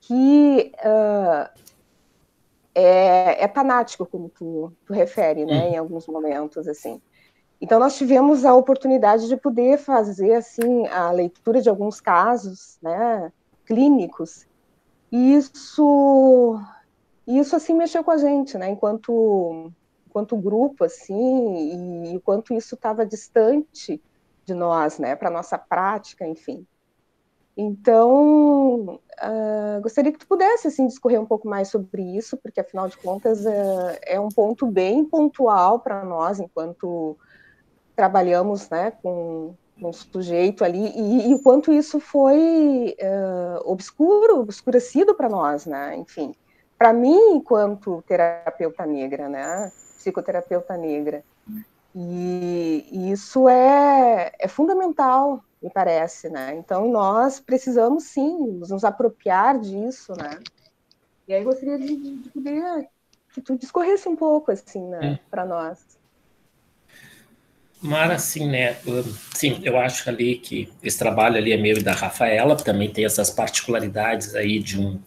que é fanático, como tu refere, né, em alguns momentos, assim. Então, nós tivemos a oportunidade de poder fazer, assim, a leitura de alguns casos, né, clínicos, e isso assim, mexeu com a gente, né, enquanto grupo, assim, e o quanto isso estava distante de nós, né, para a nossa prática, enfim. Então, gostaria que tu pudesse, assim, discorrer um pouco mais sobre isso, porque, afinal de contas, é um ponto bem pontual para nós, enquanto trabalhamos, né, com um sujeito ali, e o quanto isso foi obscurecido para nós, né, enfim. Para mim, enquanto terapeuta negra, né, psicoterapeuta negra, e isso é fundamental, me parece, né, então nós precisamos, sim, nos apropriar disso, né, e aí gostaria de poder que tu discorresse um pouco, assim, né, para nós. Mara, sim, né? Sim, eu acho ali que esse trabalho ali é meu e da Rafaela, também tem essas particularidades aí de um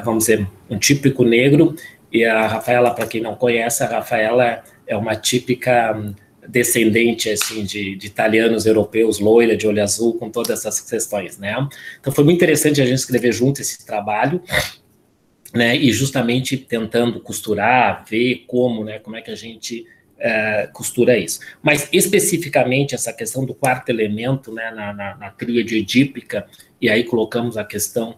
vamos dizer, um típico negro, e a Rafaela, para quem não conhece, a Rafaela é uma típica descendente, assim, de italianos, europeus, loira, de olho azul, com todas essas questões, né? Então foi muito interessante a gente escrever junto esse trabalho, né? E justamente tentando costurar, ver como, né? Como é que a gente costura isso. Mas, especificamente, essa questão do quarto elemento, né, na tríade edípica, e aí colocamos a questão...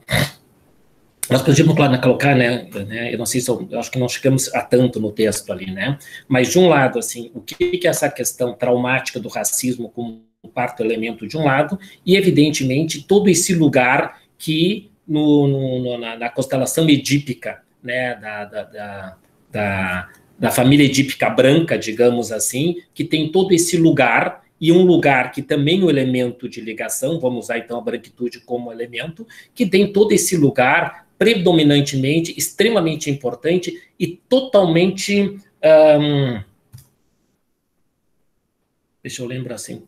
Nós podíamos colocar, né, eu não sei se eu acho que não chegamos a tanto no texto ali, né, mas, de um lado, assim, o que é essa questão traumática do racismo como quarto elemento de um lado, e, evidentemente, todo esse lugar que, na constelação edípica, né, da família edípica branca, digamos assim, que tem todo esse lugar, e um lugar que também é o elemento de ligação, vamos usar então a branquitude como elemento, que tem todo esse lugar predominantemente, extremamente importante e totalmente, deixa eu lembrar assim,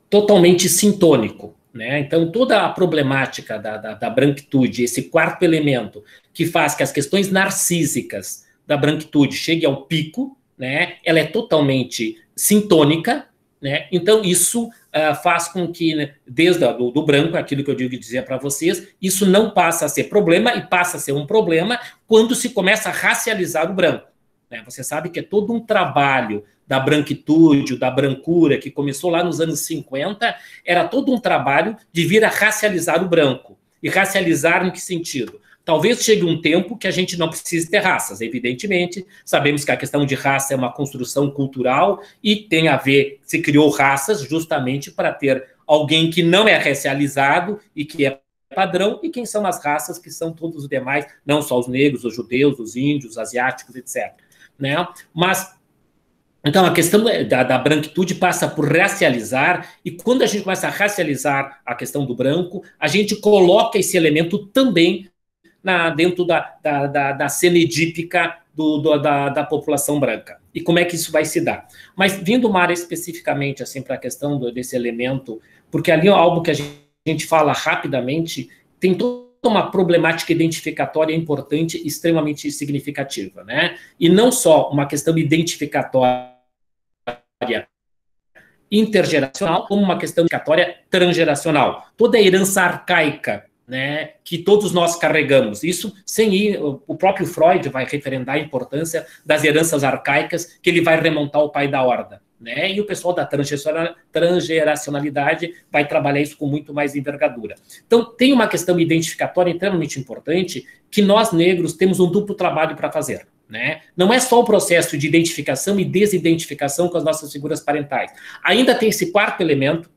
totalmente sintônico, né? Então, toda a problemática da branquitude, esse quarto elemento, que faz que as questões narcísicas da branquitude chegue ao pico, né? Ela é totalmente sintônica, né? Então, isso faz com que, né, desde do branco, aquilo que eu digo dizer para vocês, isso não passa a ser problema e passa a ser um problema quando se começa a racializar o branco, né? Você sabe que é todo um trabalho da branquitude, da brancura, que começou lá nos anos 50, era todo um trabalho de vir a racializar o branco. E racializar em que sentido? Talvez chegue um tempo que a gente não precise ter raças, evidentemente. Sabemos que a questão de raça é uma construção cultural e tem a ver, se criou raças justamente para ter alguém que não é racializado e que é padrão, e quem são as raças que são todos os demais, não só os negros, os judeus, os índios, os asiáticos, etc. Né? Mas, então, a questão da branquitude passa por racializar, e quando a gente começa a racializar a questão do branco, a gente coloca esse elemento também dentro da cena edípica da população branca. E como é que isso vai se dar? Mas vindo, Mara, especificamente assim, para a questão desse elemento, porque ali é algo que a gente fala rapidamente, tem toda uma problemática identificatória importante, extremamente significativa, né? E não só uma questão identificatória intergeracional, como uma questão identificatória transgeracional. Toda a herança arcaica, né, que todos nós carregamos. Isso, sem ir, o próprio Freud vai referendar a importância das heranças arcaicas, que ele vai remontar ao pai da horda, né? E o pessoal da transgeracionalidade vai trabalhar isso com muito mais envergadura. Então, tem uma questão identificatória extremamente importante, que nós negros temos um duplo trabalho para fazer, né? Não é só o processo de identificação e desidentificação com as nossas figuras parentais. Ainda tem esse quarto elemento,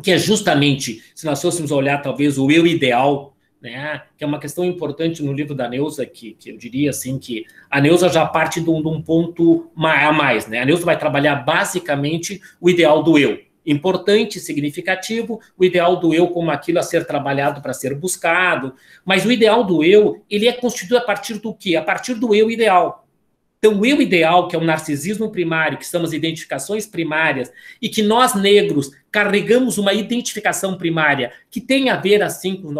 que é justamente, se nós fôssemos olhar talvez o eu ideal, né, que é uma questão importante no livro da Neuza, que eu diria assim, que a Neuza já parte de um ponto a mais, né? A Neuza vai trabalhar basicamente o ideal do eu, importante, significativo, o ideal do eu como aquilo a ser trabalhado para ser buscado, mas o ideal do eu, ele é constituído a partir do quê? A partir do eu ideal. Então, o eu ideal, que é o narcisismo primário, que são as identificações primárias, e que nós, negros, carregamos uma identificação primária que tem a ver, assim, com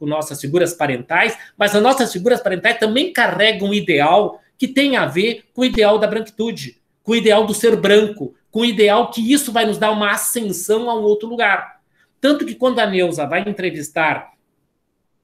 nossas figuras parentais, mas as nossas figuras parentais também carregam um ideal que tem a ver com o ideal da branquitude, com o ideal do ser branco, com o ideal que isso vai nos dar uma ascensão a um outro lugar. Tanto que quando a Neuza vai entrevistar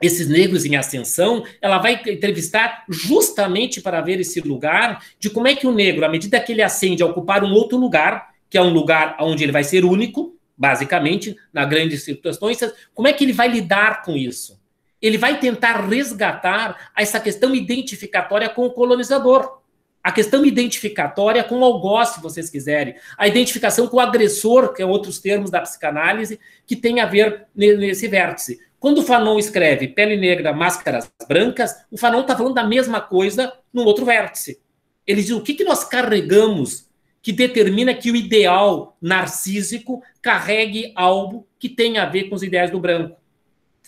esses negros em ascensão, ela vai entrevistar justamente para ver esse lugar de como é que o negro, à medida que ele ascende a ocupar um outro lugar, que é um lugar onde ele vai ser único, basicamente, na grandes circunstâncias, como é que ele vai lidar com isso? Ele vai tentar resgatar essa questão identificatória com o colonizador, a questão identificatória com o algoz, se vocês quiserem, a identificação com o agressor, que é outros termos da psicanálise, que tem a ver nesse vértice. Quando o Fanon escreve Pele Negra, Máscaras Brancas, o Fanon está falando da mesma coisa num outro vértice. Ele diz o que nós carregamos que determina que o ideal narcísico carregue algo que tem a ver com os ideais do branco.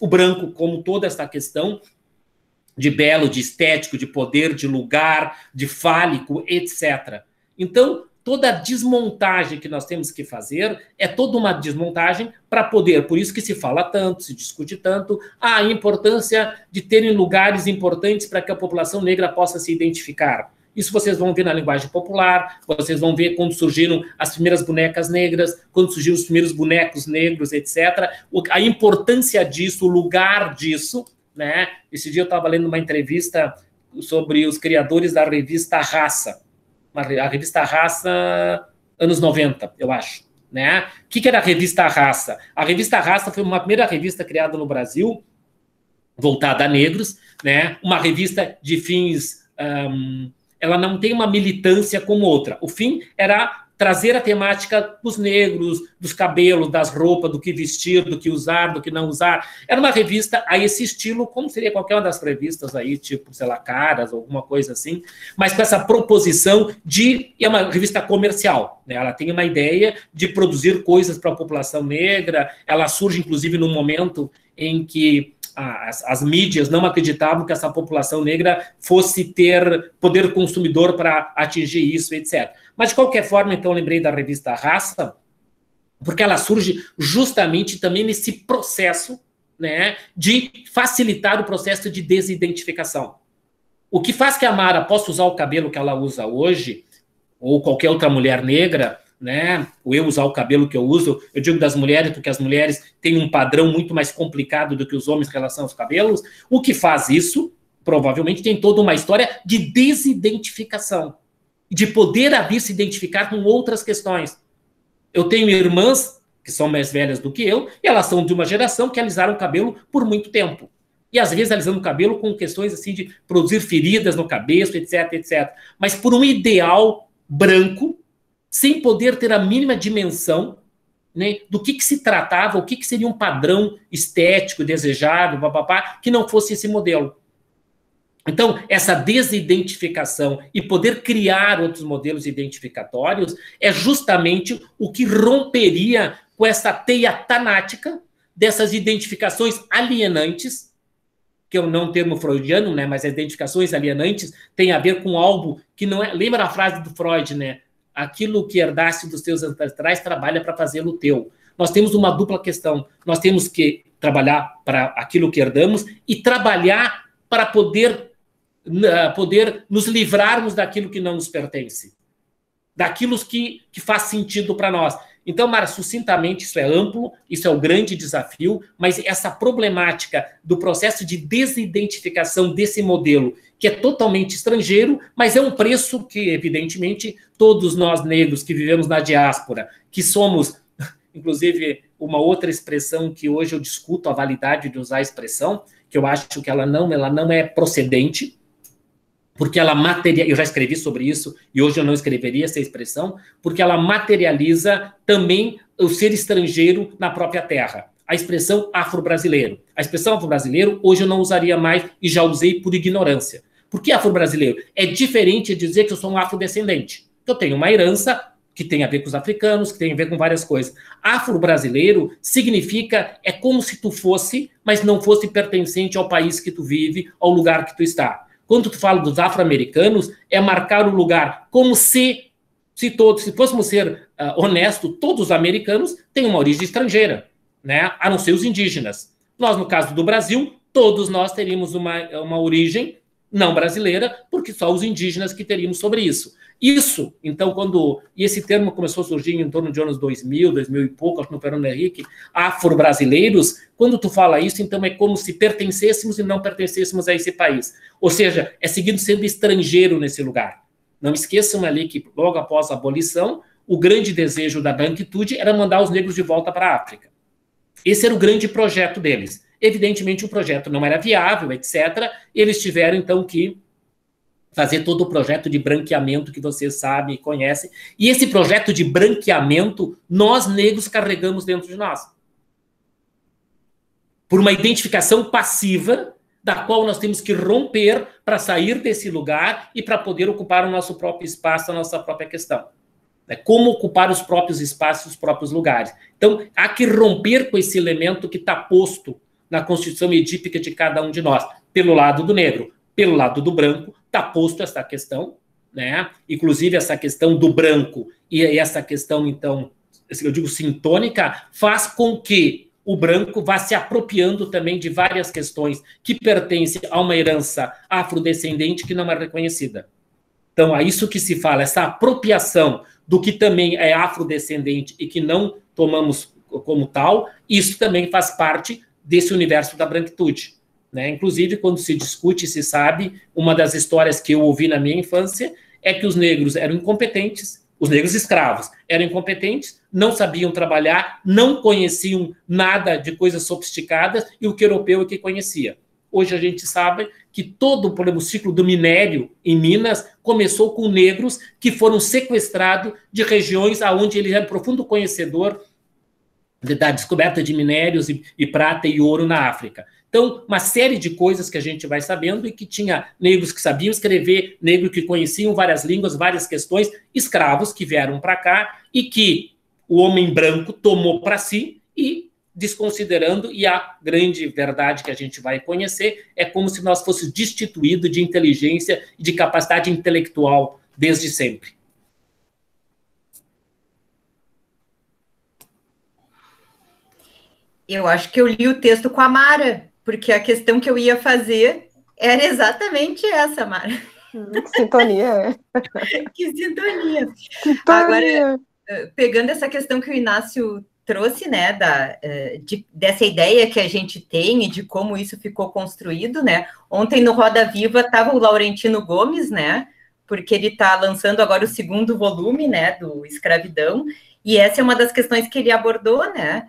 O branco, como toda essa questão de belo, de estético, de poder, de lugar, de fálico, etc. Então, toda a desmontagem que nós temos que fazer é toda uma desmontagem para poder, por isso que se fala tanto, se discute tanto, a importância de terem lugares importantes para que a população negra possa se identificar. Isso vocês vão ver na linguagem popular, vocês vão ver quando surgiram as primeiras bonecas negras, quando surgiram os primeiros bonecos negros, etc. A importância disso, o lugar disso, né? Esse dia eu estava lendo uma entrevista sobre os criadores da revista Raça, a revista Raça, anos 90, eu acho. Né? O que era a revista Raça? A revista Raça foi uma primeira revista criada no Brasil, voltada a negros, né? Uma revista de fins... ela não tem uma militância como outra. O fim era trazer a temática dos negros, dos cabelos, das roupas, do que vestir, do que usar, do que não usar. Era uma revista a esse estilo, como seria qualquer uma das revistas aí, tipo, sei lá, Caras, alguma coisa assim, mas com essa proposição de... É uma revista comercial, né? Ela tem uma ideia de produzir coisas para a população negra, ela surge, inclusive, num momento em que as mídias não acreditavam que essa população negra fosse ter poder consumidor para atingir isso, etc. Mas, de qualquer forma, então, eu lembrei da revista Raça, porque ela surge justamente também nesse processo, né, de facilitar o processo de desidentificação. O que faz que a Mara possa usar o cabelo que ela usa hoje, ou qualquer outra mulher negra, né, ou eu usar o cabelo que eu uso, eu digo das mulheres, porque as mulheres têm um padrão muito mais complicado do que os homens em relação aos cabelos. O que faz isso, provavelmente, tem toda uma história de desidentificação, de poder vir se identificar com outras questões. Eu tenho irmãs que são mais velhas do que eu, e elas são de uma geração que alisaram o cabelo por muito tempo. E às vezes alisando o cabelo com questões assim de produzir feridas no cabeço, etc, etc. Mas por um ideal branco, sem poder ter a mínima dimensão, né, do que se tratava, o que seria um padrão estético, desejável, papapá, que não fosse esse modelo. Então, essa desidentificação e poder criar outros modelos identificatórios é justamente o que romperia com essa teia tanática dessas identificações alienantes, que é um não termo freudiano, né, mas as identificações alienantes têm a ver com algo que não é... Lembra a frase do Freud, né? Aquilo que herdaste dos teus ancestrais, trabalha para fazê-lo teu. Nós temos uma dupla questão. Nós temos que trabalhar para aquilo que herdamos e trabalhar para poder nos livrarmos daquilo que não nos pertence. Daquilo que faz sentido para nós. Então, Mara, sucintamente, isso é amplo, isso é o grande desafio, mas essa problemática do processo de desidentificação desse modelo, que é totalmente estrangeiro, mas é um preço que, evidentemente, todos nós negros que vivemos na diáspora, que somos, inclusive, uma outra expressão que hoje eu discuto a validade de usar a expressão, que eu acho que ela não é procedente, porque ela materializa, eu já escrevi sobre isso, e hoje eu não escreveria essa expressão, porque ela materializa também o ser estrangeiro na própria terra. A expressão afro-brasileiro. A expressão afro-brasileiro, hoje eu não usaria mais, e já usei por ignorância. Por que afro-brasileiro? É diferente de dizer que eu sou um afrodescendente. Eu tenho uma herança que tem a ver com os africanos, que tem a ver com várias coisas. Afro-brasileiro significa, é como se tu fosse, mas não fosse pertencente ao país que tu vive, ao lugar que tu está. Quando tu fala dos afro-americanos, é marcar o lugar como se fôssemos ser honestos, todos os americanos têm uma origem estrangeira, né? A não ser os indígenas. Nós, no caso do Brasil, todos nós teríamos uma origem não brasileira, porque só os indígenas que teriam sobre isso. Isso, então, e esse termo começou a surgir em torno de anos 2000, 2000 e pouco, acho que no Fernando Henrique, afro-brasileiros, quando tu fala isso, então é como se pertencêssemos e não pertencêssemos a esse país. Ou seja, é seguindo sendo estrangeiro nesse lugar. Não esqueçam ali que, logo após a abolição, o grande desejo da branquitude era mandar os negros de volta para a África. Esse era o grande projeto deles. Evidentemente, o projeto não era viável, etc. Eles tiveram, então, que fazer todo o projeto de branqueamento que vocês sabem e conhecem. E esse projeto de branqueamento, nós, negros, carregamos dentro de nós. Por uma identificação passiva, da qual nós temos que romper para sair desse lugar e para poder ocupar o nosso próprio espaço, a nossa própria questão. Como ocupar os próprios espaços, os próprios lugares. Então, há que romper com esse elemento que está posto na constituição edípica de cada um de nós, pelo lado do negro, pelo lado do branco, está posto essa questão, né? Inclusive essa questão do branco e essa questão, então, eu digo sintônica, faz com que o branco vá se apropriando também de várias questões que pertencem a uma herança afrodescendente que não é reconhecida. Então, é isso que se fala, essa apropriação do que também é afrodescendente e que não tomamos como tal, isso também faz parte desse universo da branquitude. Né? Inclusive, quando se discute, se sabe, uma das histórias que eu ouvi na minha infância é que os negros eram incompetentes, os negros escravos eram incompetentes, não sabiam trabalhar, não conheciam nada de coisas sofisticadas, e o que europeu é que conhecia. Hoje a gente sabe que todo o ciclo do minério em Minas começou com negros que foram sequestrados de regiões onde ele era profundo conhecedor da descoberta de minérios e prata e ouro na África. Então, uma série de coisas que a gente vai sabendo e que tinha negros que sabiam escrever, negros que conheciam várias línguas, várias questões, escravos que vieram para cá e que o homem branco tomou para si e desconsiderando, e a grande verdade que a gente vai conhecer é como se nós fôssemos destituídos de inteligência e de capacidade intelectual desde sempre. Eu acho que eu li o texto com a Mara, porque a questão que eu ia fazer era exatamente essa, Mara. Que sintonia, né? Que sintonia. Sintonia. Agora, pegando essa questão que o Inácio trouxe, né, dessa ideia que a gente tem e de como isso ficou construído, né? Ontem no Roda Viva estava o Laurentino Gomes, né? Porque ele está lançando agora o 2º volume, né, do Escravidão, e essa é uma das questões que ele abordou, né?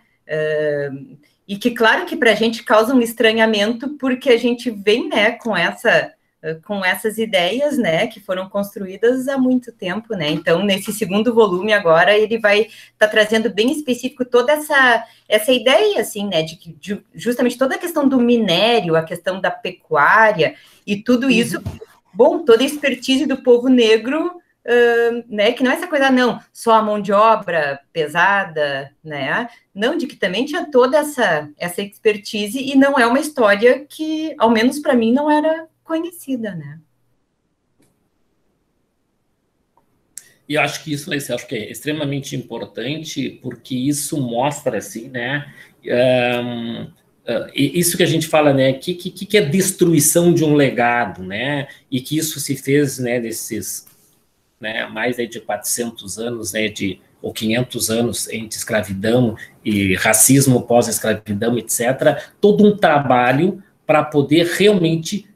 E que, claro, que para a gente causa um estranhamento, porque a gente vem, né, com essas ideias, né, que foram construídas há muito tempo, né? Então, nesse 2º volume agora, ele vai estar trazendo bem específico toda essa ideia, assim, né, de justamente toda a questão do minério, a questão da pecuária e tudo isso, bom, toda a expertise do povo negro, né, que não é essa coisa, não, só a mão de obra pesada, né, não, de que também tinha toda essa expertise e não é uma história que, ao menos para mim, não era conhecida, né? E eu acho que isso, Letícia, acho que é extremamente importante, porque isso mostra, assim, né, isso que a gente fala, né, que é destruição de um legado, né, e que isso se fez, né, desses, né, mais de 400 anos, né, ou 500 anos entre escravidão e racismo pós-escravidão, etc., todo um trabalho para poder realmente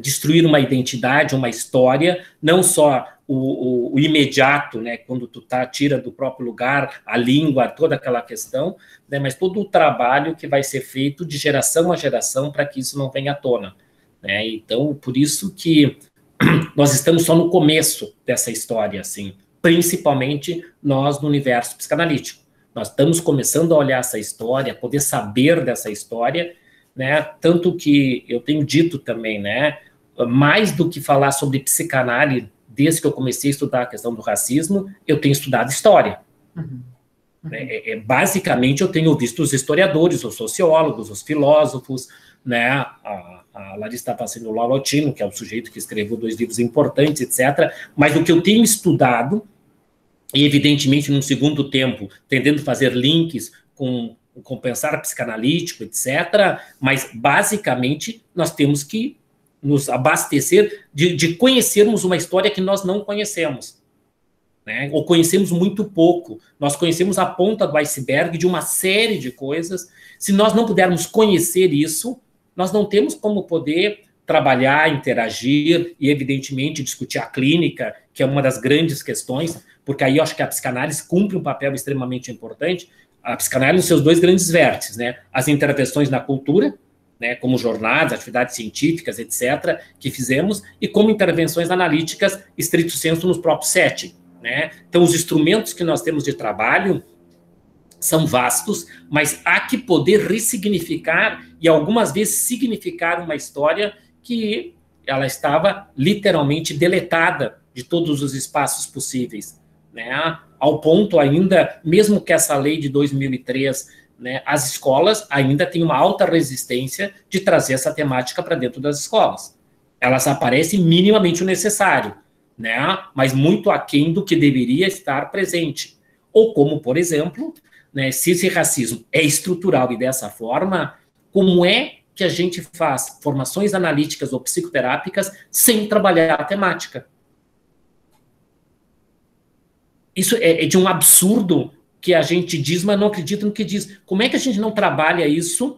destruir uma identidade, uma história, não só o imediato, né, quando tu tira do próprio lugar a língua, toda aquela questão, né, mas todo o trabalho que vai ser feito de geração a geração para que isso não venha à tona. Né? Então, por isso que nós estamos só no começo dessa história, assim, principalmente nós no universo psicanalítico. Nós estamos começando a olhar essa história, poder saber dessa história, né? Tanto que eu tenho dito também, né, mais do que falar sobre psicanálise, desde que eu comecei a estudar a questão do racismo, eu tenho estudado história. Basicamente, eu tenho visto os historiadores, os sociólogos, os filósofos, né, a Larissa está passando o Laurentino, que é o sujeito que escreveu 2 livros importantes, etc., mas o que eu tenho estudado, e evidentemente, num segundo tempo, tendendo a fazer links com pensar psicanalítico, etc., mas, basicamente, nós temos que nos abastecer de conhecermos uma história que nós não conhecemos, né? Ou conhecemos muito pouco. Nós conhecemos a ponta do iceberg de uma série de coisas. Se nós não pudermos conhecer isso, nós não temos como poder trabalhar, interagir e, evidentemente, discutir a clínica, que é uma das grandes questões, porque aí eu acho que a psicanálise cumpre um papel extremamente importante. A psicanálise nos seus dois grandes vértices, né? As intervenções na cultura, né, como jornadas, atividades científicas, etc., que fizemos, e como intervenções analíticas, estrito sensu, nos próprios setting, né? Então, os instrumentos que nós temos de trabalho são vastos, mas há que poder ressignificar e, algumas vezes, significar uma história que ela estava literalmente deletada de todos os espaços possíveis, né? Ao ponto ainda, mesmo que essa lei de 2003, né, as escolas ainda têm uma alta resistência de trazer essa temática para dentro das escolas. Elas aparecem minimamente o necessário, né, mas muito aquém do que deveria estar presente. Ou como, por exemplo, né, se esse racismo é estrutural e dessa forma, como é que a gente faz formações analíticas ou psicoterápicas sem trabalhar a temática? Isso é de um absurdo que a gente diz, mas não acredita no que diz. Como é que a gente não trabalha isso,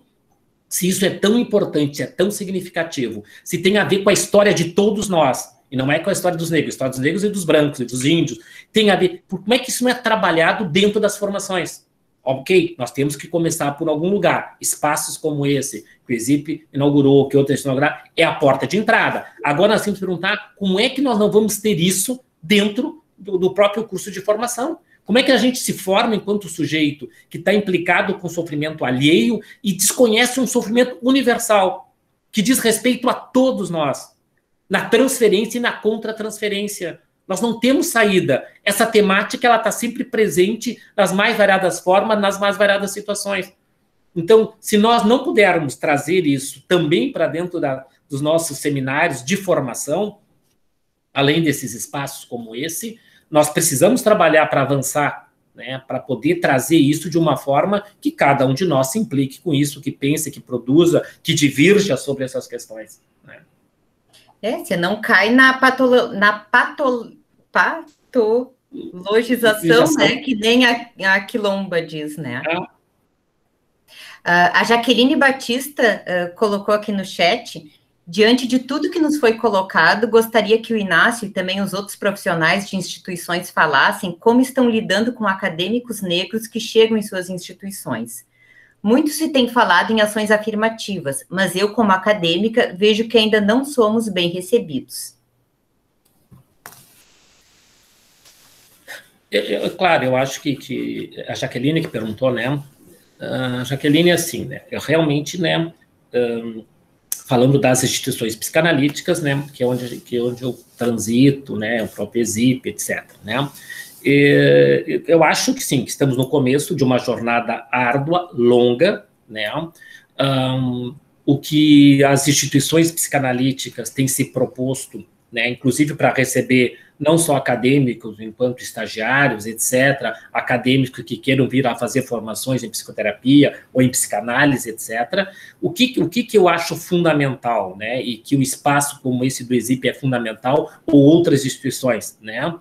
se isso é tão importante, é tão significativo, se tem a ver com a história de todos nós, e não é com a história dos negros, a história dos negros e dos brancos e dos índios, tem a ver, como é que isso não é trabalhado dentro das formações? Ok, nós temos que começar por algum lugar. Espaços como esse, que o ESIP inaugurou, que outro inaugurar, é a porta de entrada. Agora nós temos que perguntar como é que nós não vamos ter isso dentro do próprio curso de formação. Como é que a gente se forma enquanto sujeito que está implicado com sofrimento alheio e desconhece um sofrimento universal, que diz respeito a todos nós, na transferência e na contra-transferência? Nós não temos saída. Essa temática ela está sempre presente nas mais variadas formas, nas mais variadas situações. Então, se nós não pudermos trazer isso também para dentro dos nossos seminários de formação, além desses espaços como esse, nós precisamos trabalhar para avançar, né, para poder trazer isso de uma forma que cada um de nós se implique com isso, que pense, que produza, que divirja sobre essas questões, né? Você não cai na patologização, né, que nem a Quilomba diz, né? A Jaqueline Batista colocou aqui no chat: diante de tudo que nos foi colocado, gostaria que o Inácio e também os outros profissionais de instituições falassem como estão lidando com acadêmicos negros que chegam em suas instituições. Muito se tem falado em ações afirmativas, mas eu, como acadêmica, vejo que ainda não somos bem recebidos. Claro, eu acho que a Jaqueline que perguntou, né? A Jaqueline é assim, né? Eu realmente, né? Falando das instituições psicanalíticas, né, que é onde eu transito, né, o próprio ESIP, etc., né, eu acho que sim, que estamos no começo de uma jornada árdua, longa, né, o que as instituições psicanalíticas têm se proposto, né, inclusive para receber não só acadêmicos, enquanto estagiários, etc., acadêmicos que queiram vir a fazer formações em psicoterapia ou em psicanálise, etc., o que eu acho fundamental, né, e que um espaço como esse do ESIP é fundamental, ou outras instituições, né,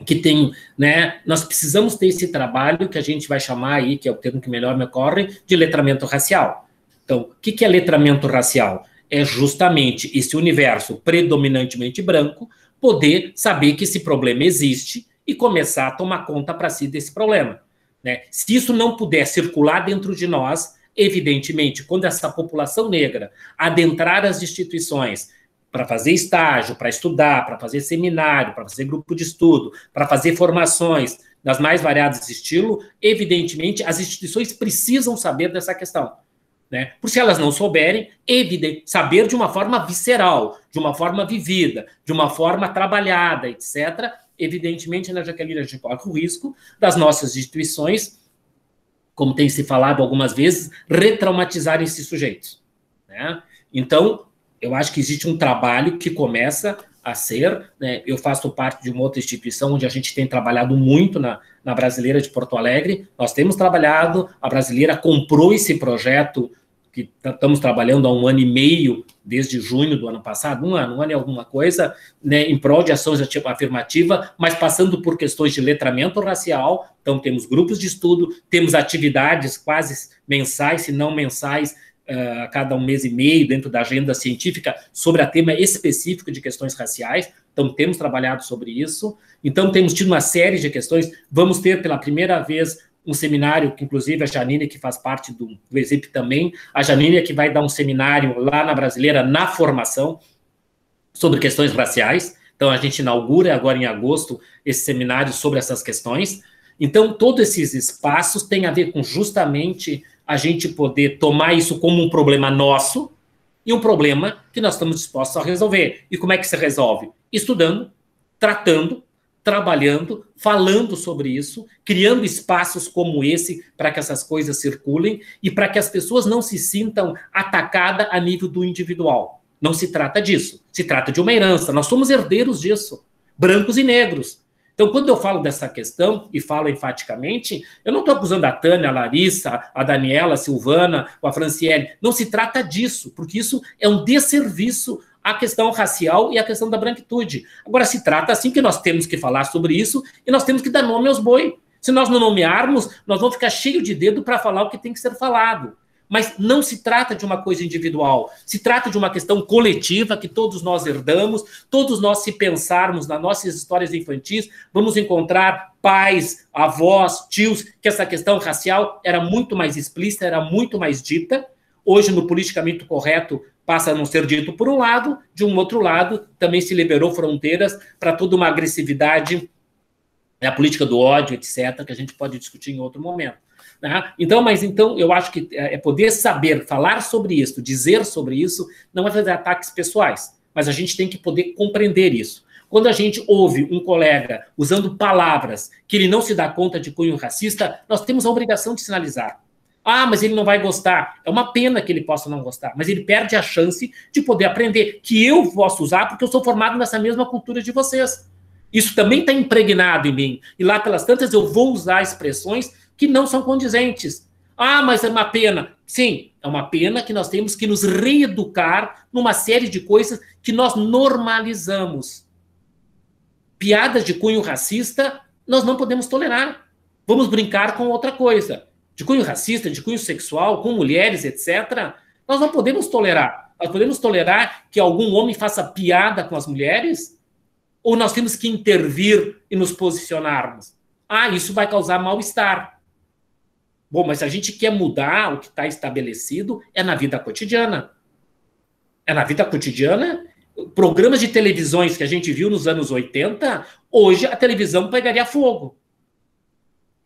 que tem, né, nós precisamos ter esse trabalho que a gente vai chamar aí, que é o termo que melhor me ocorre, de letramento racial. Então, o que é letramento racial? É justamente esse universo predominantemente branco poder saber que esse problema existe e começar a tomar conta para si desse problema, né? Se isso não puder circular dentro de nós, evidentemente, quando essa população negra adentrar as instituições para fazer estágio, para estudar, para fazer seminário, para fazer grupo de estudo, para fazer formações das mais variadas estilos, evidentemente, as instituições precisam saber dessa questão, né? Por se elas não souberem, saber de uma forma visceral, de uma forma vivida, de uma forma trabalhada, etc., evidentemente, na Jaqueline, a gente corre o risco das nossas instituições, como tem se falado algumas vezes, retraumatizarem esses sujeitos, né? Então, eu acho que existe um trabalho que começa a ser, né? Eu faço parte de uma outra instituição onde a gente tem trabalhado muito na Brasileira de Porto Alegre. Nós temos trabalhado, a Brasileira comprou esse projeto que estamos trabalhando há 1 ano e meio, desde junho do ano passado, um ano e alguma coisa, né, em prol de ações afirmativas, mas passando por questões de letramento racial. Então, temos grupos de estudo, temos atividades quase mensais, se não mensais, a cada 1 mês e meio, dentro da agenda científica, sobre a tema específico de questões raciais. Então, temos trabalhado sobre isso. Então, temos tido uma série de questões. Vamos ter, pela primeira vez, um seminário, que inclusive a Janine, que faz parte do ESIP também, a Janine é que vai dar um seminário lá na Brasileira, na formação, sobre questões raciais. Então, a gente inaugura agora em agosto esse seminário sobre essas questões. Então, todos esses espaços têm a ver com justamente a gente poder tomar isso como um problema nosso e um problema que nós estamos dispostos a resolver. E como é que se resolve? Estudando, tratando, trabalhando, falando sobre isso, criando espaços como esse para que essas coisas circulem e para que as pessoas não se sintam atacadas a nível do individual. Não se trata disso. Se trata de uma herança. Nós somos herdeiros disso, brancos e negros. Então, quando eu falo dessa questão, e falo enfaticamente, eu não estou acusando a Tânia, a Larissa, a Daniela, a Silvana, ou a Franciele. Não se trata disso, porque isso é um desserviço à questão racial e à questão da branquitude. Agora, se trata assim que nós temos que falar sobre isso e nós temos que dar nome aos boi. Se nós não nomearmos, nós vamos ficar cheios de dedo para falar o que tem que ser falado. Mas não se trata de uma coisa individual, se trata de uma questão coletiva que todos nós herdamos, todos nós, se pensarmos nas nossas histórias infantis, vamos encontrar pais, avós, tios, que essa questão racial era muito mais explícita, era muito mais dita. Hoje, no politicamente correto, passa a não ser dito por um lado, de um outro lado, também se liberou fronteiras para toda uma agressividade, a política do ódio, etc., que a gente pode discutir em outro momento. Então, eu acho que é poder saber falar sobre isso, dizer sobre isso, não é fazer ataques pessoais, mas a gente tem que poder compreender isso. Quando a gente ouve um colega usando palavras que ele não se dá conta de cunho racista, nós temos a obrigação de sinalizar. Ah, mas ele não vai gostar. É uma pena que ele possa não gostar, mas ele perde a chance de poder aprender, que eu posso usar porque eu sou formado nessa mesma cultura de vocês. Isso também está impregnado em mim. E lá pelas tantas eu vou usar expressões que não são condizentes. Ah, mas é uma pena. Sim, é uma pena que nós temos que nos reeducar numa série de coisas que nós normalizamos. Piadas de cunho racista, nós não podemos tolerar. Vamos brincar com outra coisa. De cunho racista, de cunho sexual, com mulheres, etc., nós não podemos tolerar. Nós podemos tolerar que algum homem faça piada com as mulheres? Ou nós temos que intervir e nos posicionarmos? Ah, isso vai causar mal-estar. Bom, mas se a gente quer mudar o que está estabelecido, é na vida cotidiana. É na vida cotidiana. Programas de televisões que a gente viu nos anos 80, hoje a televisão pegaria fogo.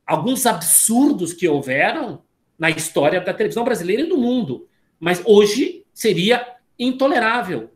Alguns absurdos que houveram na história da televisão brasileira e do mundo. Mas hoje seria intolerável.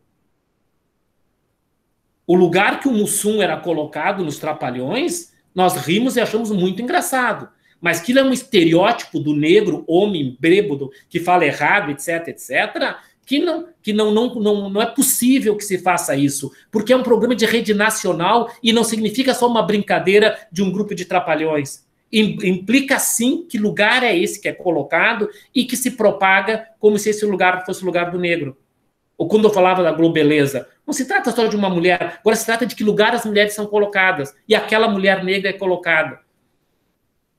O lugar que o Mussum era colocado nos Trapalhões, nós rimos e achamos muito engraçado. Mas aquilo é um estereótipo do negro, homem bêbado, que fala errado, etc., etc., que não é possível que se faça isso, porque é um programa de rede nacional e não significa só uma brincadeira de um grupo de trapalhões. Implica, sim, que lugar é esse que é colocado e que se propaga como se esse lugar fosse o lugar do negro. Ou quando eu falava da Globeleza, não se trata só de uma mulher, agora se trata de que lugar as mulheres são colocadas e aquela mulher negra é colocada.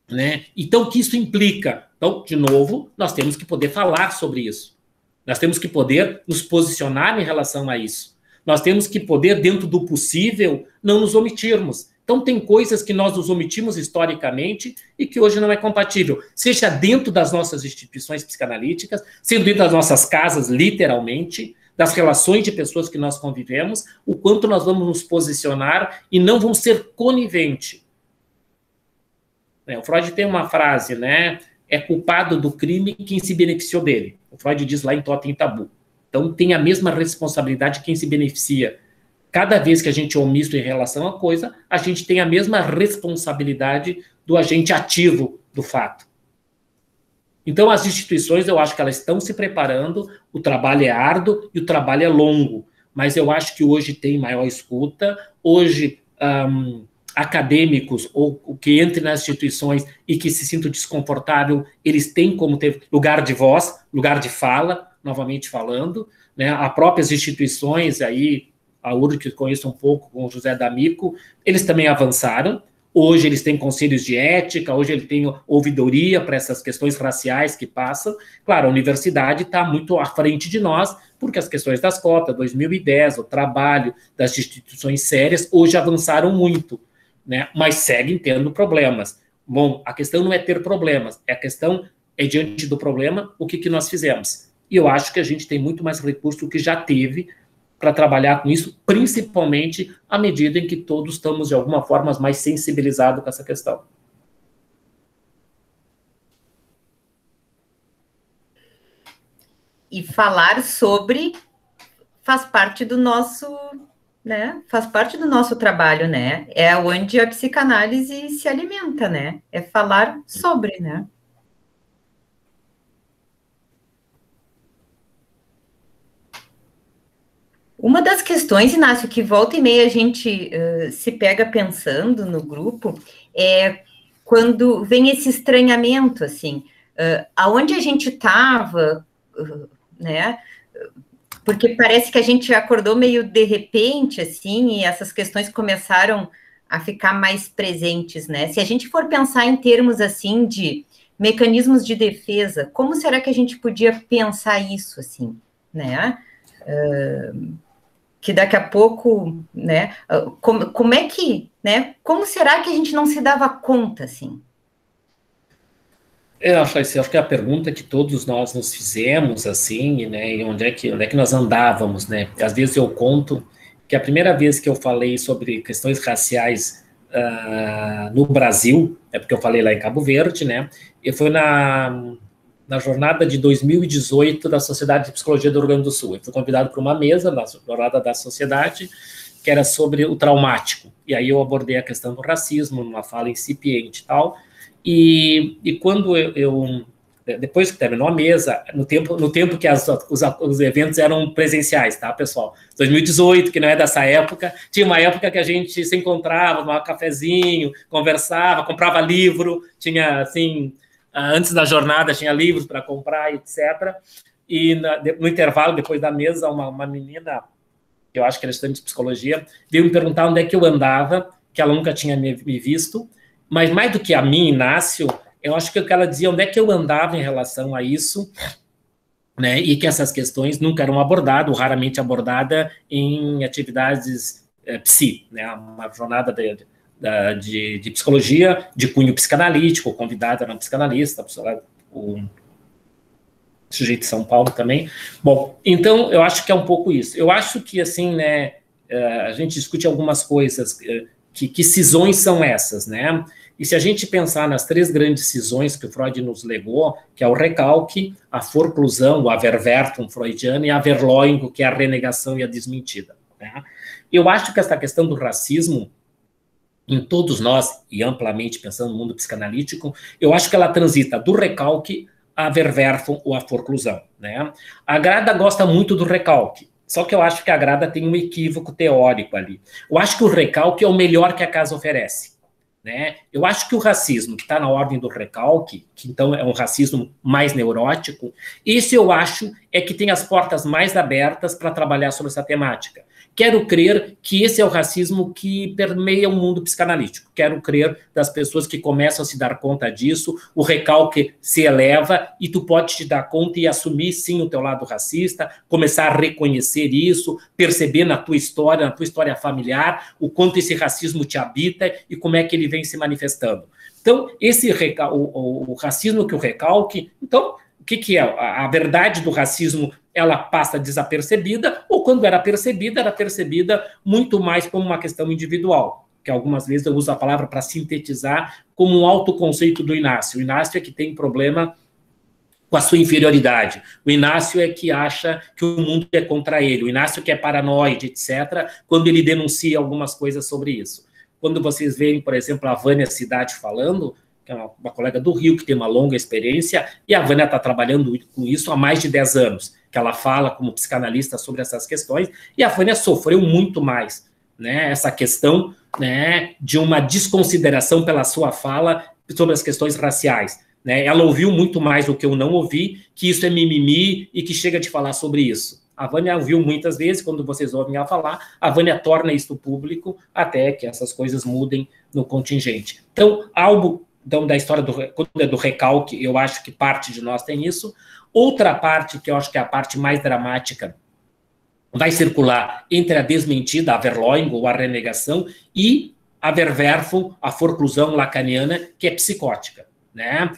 Né? Então, o que isso implica? Então, de novo, nós temos que poder falar sobre isso. Nós temos que poder nos posicionar em relação a isso. Nós temos que poder, dentro do possível, não nos omitirmos. Então, tem coisas que nós nos omitimos historicamente e que hoje não é compatível. Seja dentro das nossas instituições psicanalíticas, sendo dentro das nossas casas, literalmente, das relações de pessoas que nós convivemos, o quanto nós vamos nos posicionar e não vamos ser coniventes. O Freud tem uma frase, né? É culpado do crime quem se beneficiou dele. O Freud diz lá em Totem e Tabu. Então, tem a mesma responsabilidade quem se beneficia. Cada vez que a gente é omisso em relação a coisa, a gente tem a mesma responsabilidade do agente ativo do fato. Então, as instituições, eu acho que elas estão se preparando, o trabalho é árduo e o trabalho é longo, mas eu acho que hoje tem maior escuta, hoje acadêmicos ou que entrem nas instituições e que se sintam desconfortável, eles têm como ter lugar de voz, lugar de fala, novamente falando, né? As próprias instituições, aí, a URGS, que eu conheço um pouco, com o José D'Amico, eles também avançaram. Hoje eles têm conselhos de ética, hoje ele tem ouvidoria para essas questões raciais que passam. Claro, a universidade está muito à frente de nós, porque as questões das cotas, 2010, o trabalho das instituições sérias, hoje avançaram muito, né? Mas seguem tendo problemas. Bom, a questão não é ter problemas, a questão é, diante do problema, o que nós fizemos. E eu acho que a gente tem muito mais recurso do que já teve para trabalhar com isso, principalmente à medida em que todos estamos, de alguma forma, mais sensibilizados com essa questão. E falar sobre faz parte do nosso, né? Faz parte do nosso trabalho, né? É onde a psicanálise se alimenta, né? É falar sobre, né? Uma das questões, Inácio, que volta e meia a gente se pega pensando no grupo é quando vem esse estranhamento, assim, aonde a gente estava, né? Porque parece que a gente acordou meio de repente, assim, e essas questões começaram a ficar mais presentes, né? Se a gente for pensar em termos, assim, de mecanismos de defesa, como será que a gente podia pensar isso, assim, né? Que daqui a pouco, né, como é que, né, como será que a gente não se dava conta, assim? Eu acho que é a pergunta que todos nós nos fizemos, assim, né, e onde é que nós andávamos, né? Às vezes eu conto que a primeira vez que eu falei sobre questões raciais no Brasil, é porque eu falei lá em Cabo Verde, né, e foi na jornada de 2018 da Sociedade de Psicologia do Rio Grande do Sul. Eu fui convidado para uma mesa na jornada da sociedade, que era sobre o traumático. E aí eu abordei a questão do racismo, numa fala incipiente e tal. E quando depois que terminou a mesa, no tempo que os eventos eram presenciais, tá, pessoal? 2018, que não é dessa época, tinha uma época que a gente se encontrava, tomava um cafezinho, conversava, comprava livro, tinha, assim... Antes da jornada, tinha livros para comprar, etc. E no intervalo, depois da mesa, uma menina, que eu acho que era estudante de psicologia, veio me perguntar onde é que eu andava, que ela nunca tinha me visto, mas mais do que a mim, Inácio, eu acho que ela dizia onde é que eu andava em relação a isso, né, e que essas questões nunca eram abordadas, ou raramente abordadas em atividades psi, né, uma jornada de psicologia, de cunho psicanalítico, convidada era uma psicanalista, o sujeito de São Paulo também. Bom, então, eu acho que é um pouco isso. Eu acho que, assim, né, a gente discute algumas coisas, que cisões são essas, né? E se a gente pensar nas 3 grandes cisões que o Freud nos legou, que é o recalque, a forclusão, o aververtum freudiano, e a verleumdung, que é a renegação e a desmentida, né? Eu acho que essa questão do racismo, em todos nós, e amplamente pensando no mundo psicanalítico, eu acho que ela transita do recalque a verwerfung ou a forclusão, né? A Grada gosta muito do recalque, só que eu acho que a Grada tem um equívoco teórico ali. Eu acho que o recalque é o melhor que a casa oferece, né? Eu acho que o racismo, que está na ordem do recalque, que então é um racismo mais neurótico, esse eu acho é que tem as portas mais abertas para trabalhar sobre essa temática. Quero crer que esse é o racismo que permeia o mundo psicanalítico. Quero crer das pessoas que começam a se dar conta disso, o recalque se eleva e tu pode te dar conta e assumir, sim, o teu lado racista, começar a reconhecer isso, perceber na tua história familiar, o quanto esse racismo te habita e como é que ele vem se manifestando. Então, o racismo que o recalque... Então, o que é? A verdade do racismo, ela passa desapercebida, ou quando era percebida muito mais como uma questão individual, que algumas vezes eu uso a palavra para sintetizar como um autoconceito do Inácio. O Inácio é que tem problema com a sua inferioridade. O Inácio é que acha que o mundo é contra ele. O Inácio que é paranoide, etc., quando ele denuncia algumas coisas sobre isso. Quando vocês veem, por exemplo, a Vânia Cidade falando, que é uma colega do Rio, que tem uma longa experiência, e a Vânia está trabalhando com isso há mais de 10 anos, que ela fala como psicanalista sobre essas questões, e a Vânia sofreu muito mais, né, essa questão né, de uma desconsideração pela sua fala sobre as questões raciais. Né? Ela ouviu muito mais do que eu não ouvi, que isso é mimimi e que chega de falar sobre isso. A Vânia ouviu muitas vezes, quando vocês ouvem ela falar, a Vânia torna isso público até que essas coisas mudem no contingente. Então, algo da história do recalque, eu acho que parte de nós tem isso. Outra parte, que eu acho que é a parte mais dramática, vai circular entre a desmentida, a Verleumdung, ou a renegação, e a Verwerfung, a forclusão lacaniana, que é psicótica. Né?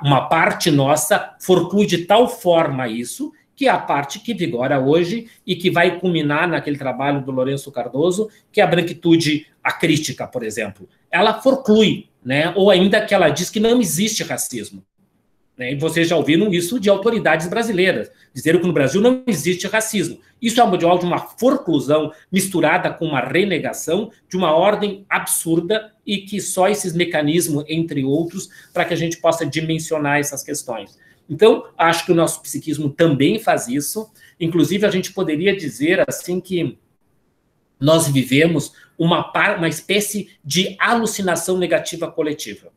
Uma parte nossa forclui de tal forma isso, que é a parte que vigora hoje e que vai culminar naquele trabalho do Lourenço Cardoso, que é a branquitude acrítica, por exemplo. Ela forclui, né? Ou ainda que ela diz que não existe racismo. Né? E vocês já ouviram isso de autoridades brasileiras, dizeram que no Brasil não existe racismo. Isso é de uma forclusão misturada com uma renegação de uma ordem absurda e que só esses mecanismos, entre outros, para que a gente possa dimensionar essas questões. Então, acho que o nosso psiquismo também faz isso. Inclusive, a gente poderia dizer assim que nós vivemos uma espécie de alucinação negativa coletiva.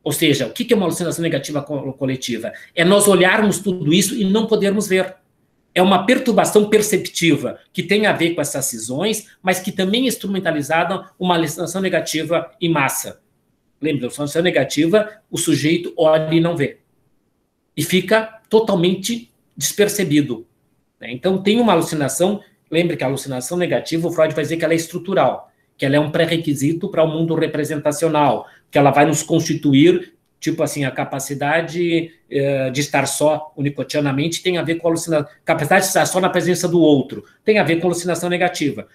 Ou seja, o que é uma alucinação negativa coletiva? É nós olharmos tudo isso e não podermos ver. É uma perturbação perceptiva que tem a ver com essas cisões, mas que também é instrumentalizada uma alucinação negativa em massa. Lembra, alucinação negativa, o sujeito olha e não vê. E fica totalmente despercebido. Né? Então, tem uma alucinação, lembre que a alucinação negativa, o Freud vai dizer que ela é estrutural, que ela é um pré-requisito para o mundo representacional, que ela vai nos constituir, tipo assim, a capacidade de estar só unicotianamente tem a ver com a alucinação, capacidade de estar só na presença do outro, tem a ver com a alucinação negativa.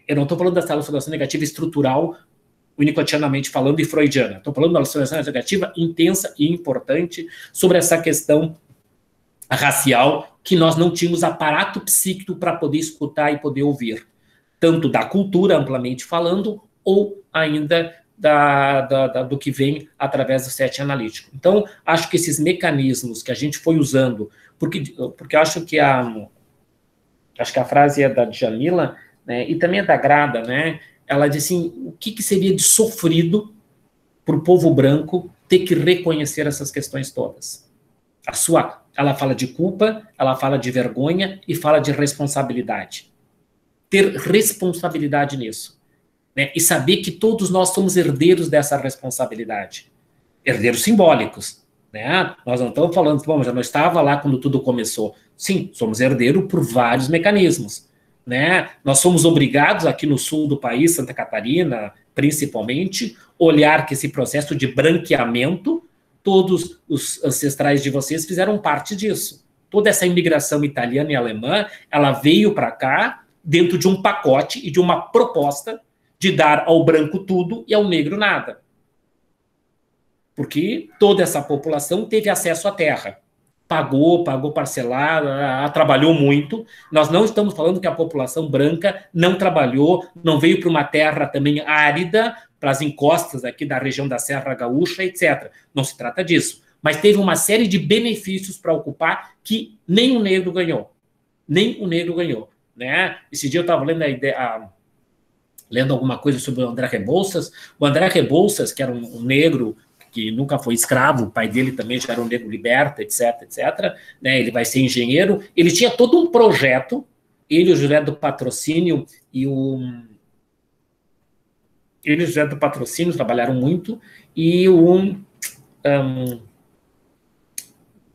Eu não estou falando dessa alucinação negativa estrutural, unicotianamente falando, e freudiana. Estou falando da alucinação negativa intensa e importante sobre essa questão racial que nós não tínhamos aparato psíquico para poder escutar e poder ouvir, tanto da cultura, amplamente falando, ou ainda do que vem através do set analítico. Então, acho que esses mecanismos que a gente foi usando, porque acho que a frase é da Djamila, né, e também é da Grada, né, ela diz assim, o que seria de sofrido para o povo branco ter que reconhecer essas questões todas? Ela fala de culpa, ela fala de vergonha e fala de responsabilidade. Ter responsabilidade nisso. Né? E saber que todos nós somos herdeiros dessa responsabilidade. Herdeiros simbólicos. Né? Nós não estamos falando, bom, já não estava lá quando tudo começou. Sim, somos herdeiros por vários mecanismos. Né? Nós somos obrigados aqui no sul do país, Santa Catarina, principalmente, olhar que esse processo de branqueamento, todos os ancestrais de vocês fizeram parte disso. Toda essa imigração italiana e alemã, ela veio para cá dentro de um pacote e de uma proposta de dar ao branco tudo e ao negro nada. Porque toda essa população teve acesso à terra. Pagou parcelado, trabalhou muito. Nós não estamos falando que a população branca não trabalhou, não veio para uma terra também árida, para as encostas aqui da região da Serra Gaúcha, etc. Não se trata disso. Mas teve uma série de benefícios para ocupar que nem o negro ganhou. Nem o negro ganhou. Né? Esse dia eu estava lendo alguma coisa sobre o André Rebouças. O André Rebouças, que era um negro que nunca foi escravo, o pai dele também já era um negro liberto, etc, etc. Né? Ele vai ser engenheiro. Ele tinha todo um projeto, ele, o José do Patrocínio ele e o José do Patrocínio trabalharam muito, e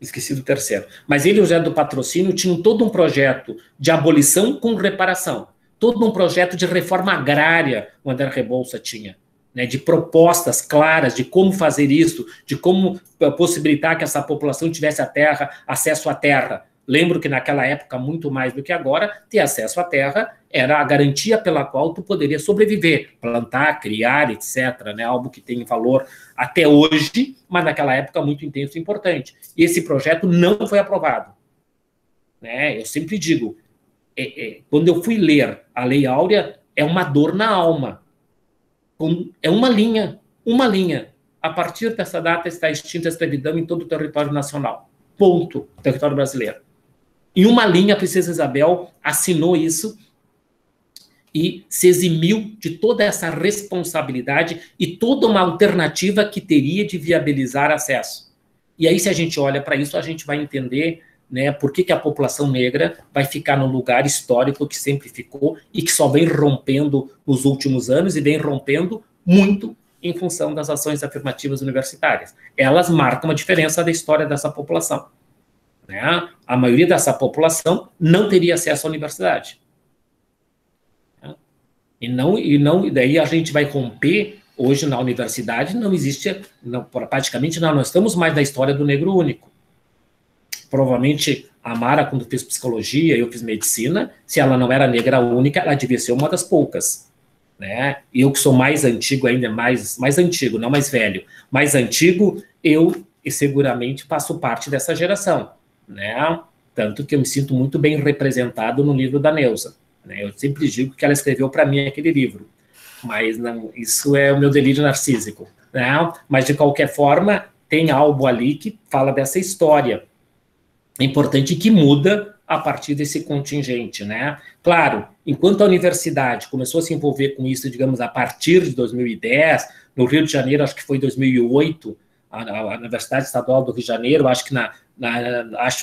esqueci do terceiro. Mas ele e o José do Patrocínio tinham todo um projeto de abolição com reparação, todo um projeto de reforma agrária o André Rebouças tinha. Né, de propostas claras de como fazer isso, de como possibilitar que essa população tivesse acesso à terra. Lembro que naquela época, muito mais do que agora, ter acesso à terra era a garantia pela qual tu poderia sobreviver, plantar, criar, etc. Né, algo que tem valor até hoje, mas naquela época muito intenso e importante. E esse projeto não foi aprovado. Né, eu sempre digo, quando eu fui ler a Lei Áurea, é uma dor na alma. É uma linha. A partir dessa data está extinta a escravidão em todo o território nacional. Ponto. Território brasileiro. Em uma linha, a princesa Isabel assinou isso, e se eximiu de toda essa responsabilidade e toda uma alternativa que teria de viabilizar acesso. E aí, se a gente olha para isso, a gente vai entender, né, por que a população negra vai ficar no lugar histórico que sempre ficou e que só vem rompendo nos últimos anos e vem rompendo muito em função das ações afirmativas universitárias. Elas marcam a diferença da história dessa população. Né? A maioria dessa população não teria acesso à universidade. E daí a gente vai romper. Hoje na universidade não existe, praticamente não, nós estamos mais na história do negro único. Provavelmente a Mara, quando fez psicologia, eu fiz medicina, se ela não era negra única, ela devia ser uma das poucas. Né? Eu que sou mais antigo ainda, mais antigo, não mais velho, mais antigo, eu seguramente faço parte dessa geração. Né? Tanto que eu me sinto muito bem representado no livro da Neuza. Né? Eu sempre digo que ela escreveu para mim aquele livro. Mas não, isso é o meu delírio narcísico. Né? Mas, de qualquer forma, tem algo ali que fala dessa história importante que muda a partir desse contingente. Né? Claro, enquanto a universidade começou a se envolver com isso, digamos, a partir de 2010, no Rio de Janeiro, acho que foi 2008, a Universidade Estadual do Rio de Janeiro, acho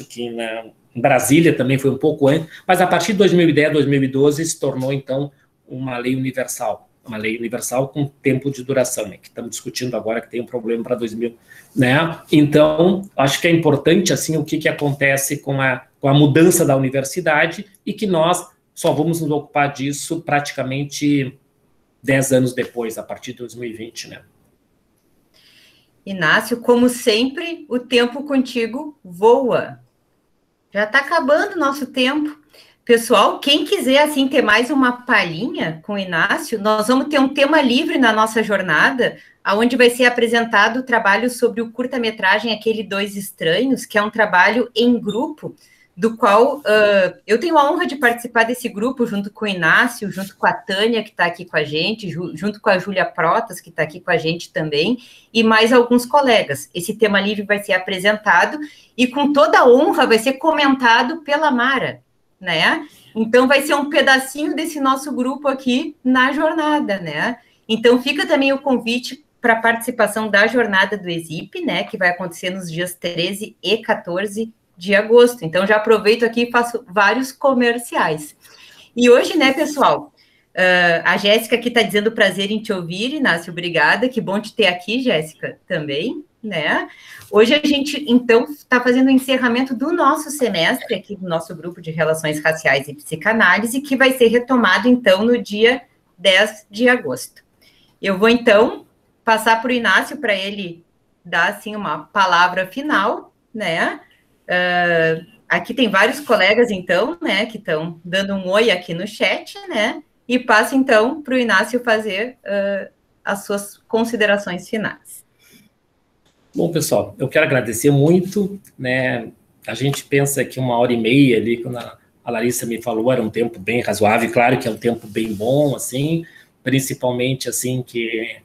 que em Brasília também foi um pouco antes, mas a partir de 2010, 2012, se tornou, então, uma lei universal. Uma lei universal com tempo de duração, né, que estamos discutindo agora, que tem um problema para 2000, né? Então, acho que é importante, assim, o que acontece com a mudança da universidade e que nós só vamos nos ocupar disso praticamente 10 anos depois, a partir de 2020, né? Inácio, como sempre, o tempo contigo voa. Já está acabando o nosso tempo. Pessoal, quem quiser, assim, ter mais uma palhinha com o Inácio, nós vamos ter um tema livre na nossa jornada, onde vai ser apresentado o trabalho sobre o curta-metragem Aquele Dois Estranhos, que é um trabalho em grupo, do qual eu tenho a honra de participar desse grupo, junto com o Inácio, junto com a Tânia, que está aqui com a gente, junto com a Júlia Protas, que está aqui com a gente também, e mais alguns colegas. Esse tema livre vai ser apresentado e, com toda a honra, vai ser comentado pela Mara, né? Então, vai ser um pedacinho desse nosso grupo aqui na jornada, né? Então, fica também o convite para a participação da jornada do ESIP, né? Que vai acontecer nos dias 13 e 14 de agosto. Então, já aproveito aqui e faço vários comerciais. E hoje, né, pessoal, a Jéssica aqui está dizendo prazer em te ouvir, Inácio, obrigada. Que bom te ter aqui, Jéssica, também, né? Hoje a gente, então, está fazendo o encerramento do nosso semestre aqui do nosso grupo de Relações Raciais e Psicanálise, que vai ser retomado, então, no dia 10 de agosto. Eu vou, então, passar para o Inácio para ele dar, assim, uma palavra final, né? Aqui tem vários colegas, então, né, que estão dando um oi aqui no chat, né? E passo, então, para o Inácio fazer as suas considerações finais. Bom, pessoal, eu quero agradecer muito, né? A gente pensa que 1h30 ali, quando a Larissa me falou, era um tempo bem razoável, claro que é um tempo bem bom, assim, principalmente, assim, que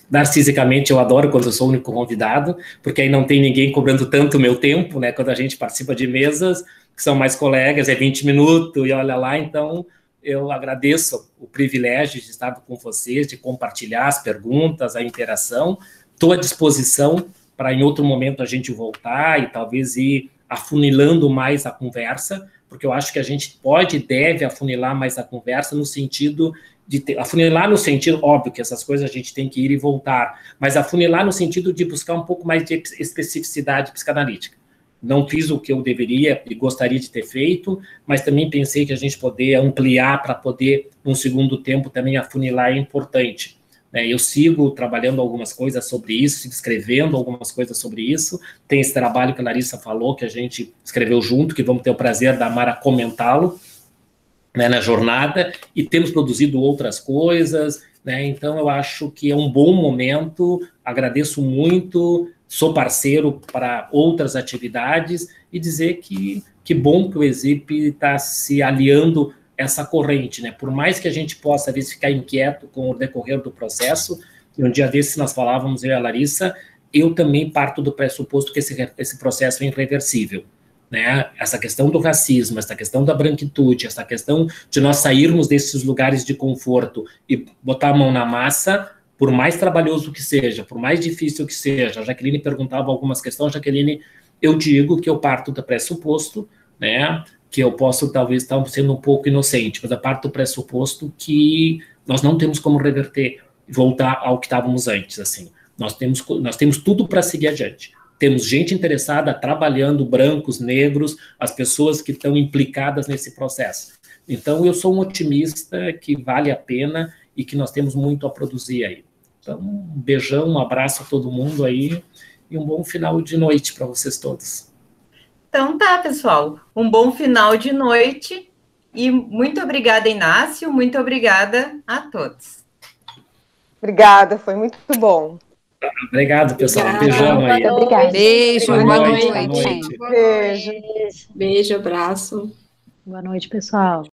narcisicamente eu adoro quando eu sou o único convidado, porque aí não tem ninguém cobrando tanto o meu tempo, né? Quando a gente participa de mesas, que são mais colegas, é 20 minutos, e olha lá, então eu agradeço o privilégio de estar com vocês, de compartilhar as perguntas, a interação. Estou à disposição para, em outro momento, a gente voltar e talvez ir afunilando mais a conversa, porque eu acho que a gente pode e deve afunilar mais a conversa no sentido de afunilar no sentido, óbvio que essas coisas a gente tem que ir e voltar, mas afunilar no sentido de buscar um pouco mais de especificidade psicanalítica. Não fiz o que eu deveria e gostaria de ter feito, mas também pensei que a gente poder ampliar para poder, num segundo tempo, também afunilar é importante. Eu sigo trabalhando algumas coisas sobre isso, sigo escrevendo algumas coisas sobre isso. Tem esse trabalho que a Larissa falou, que a gente escreveu junto, que vamos ter o prazer da Mara comentá-lo, né, na jornada, e temos produzido outras coisas, né? Então eu acho que é um bom momento, agradeço muito, sou parceiro para outras atividades, e dizer que bom que o ESIP está se aliando essa corrente, né? Por mais que a gente possa, às vezes, ficar inquieto com o decorrer do processo, e um dia desses nós falávamos, eu e a Larissa, eu também parto do pressuposto que esse processo é irreversível. né? Essa questão do racismo, essa questão da branquitude, essa questão de nós sairmos desses lugares de conforto e botar a mão na massa, por mais trabalhoso que seja, por mais difícil que seja. A Jaqueline perguntava algumas questões. Jaqueline, eu digo que eu parto do pressuposto, né, que eu posso talvez estar sendo um pouco inocente, mas eu parto do pressuposto que nós não temos como reverter, voltar ao que estávamos antes, assim. Nós temos tudo para seguir adiante. Temos gente interessada, trabalhando, brancos, negros, as pessoas que estão implicadas nesse processo. Então, eu sou um otimista que vale a pena e que nós temos muito a produzir aí. Então, um beijão, um abraço a todo mundo aí e um bom final de noite para vocês todos. Então tá, pessoal. Um bom final de noite e muito obrigada, Inácio. Muito obrigada a todos. Obrigada, foi muito bom. Obrigado, pessoal. Obrigada. Beijão aí. Obrigada. Beijo, boa noite. Boa noite. Beijo. Beijo, abraço. Boa noite, pessoal.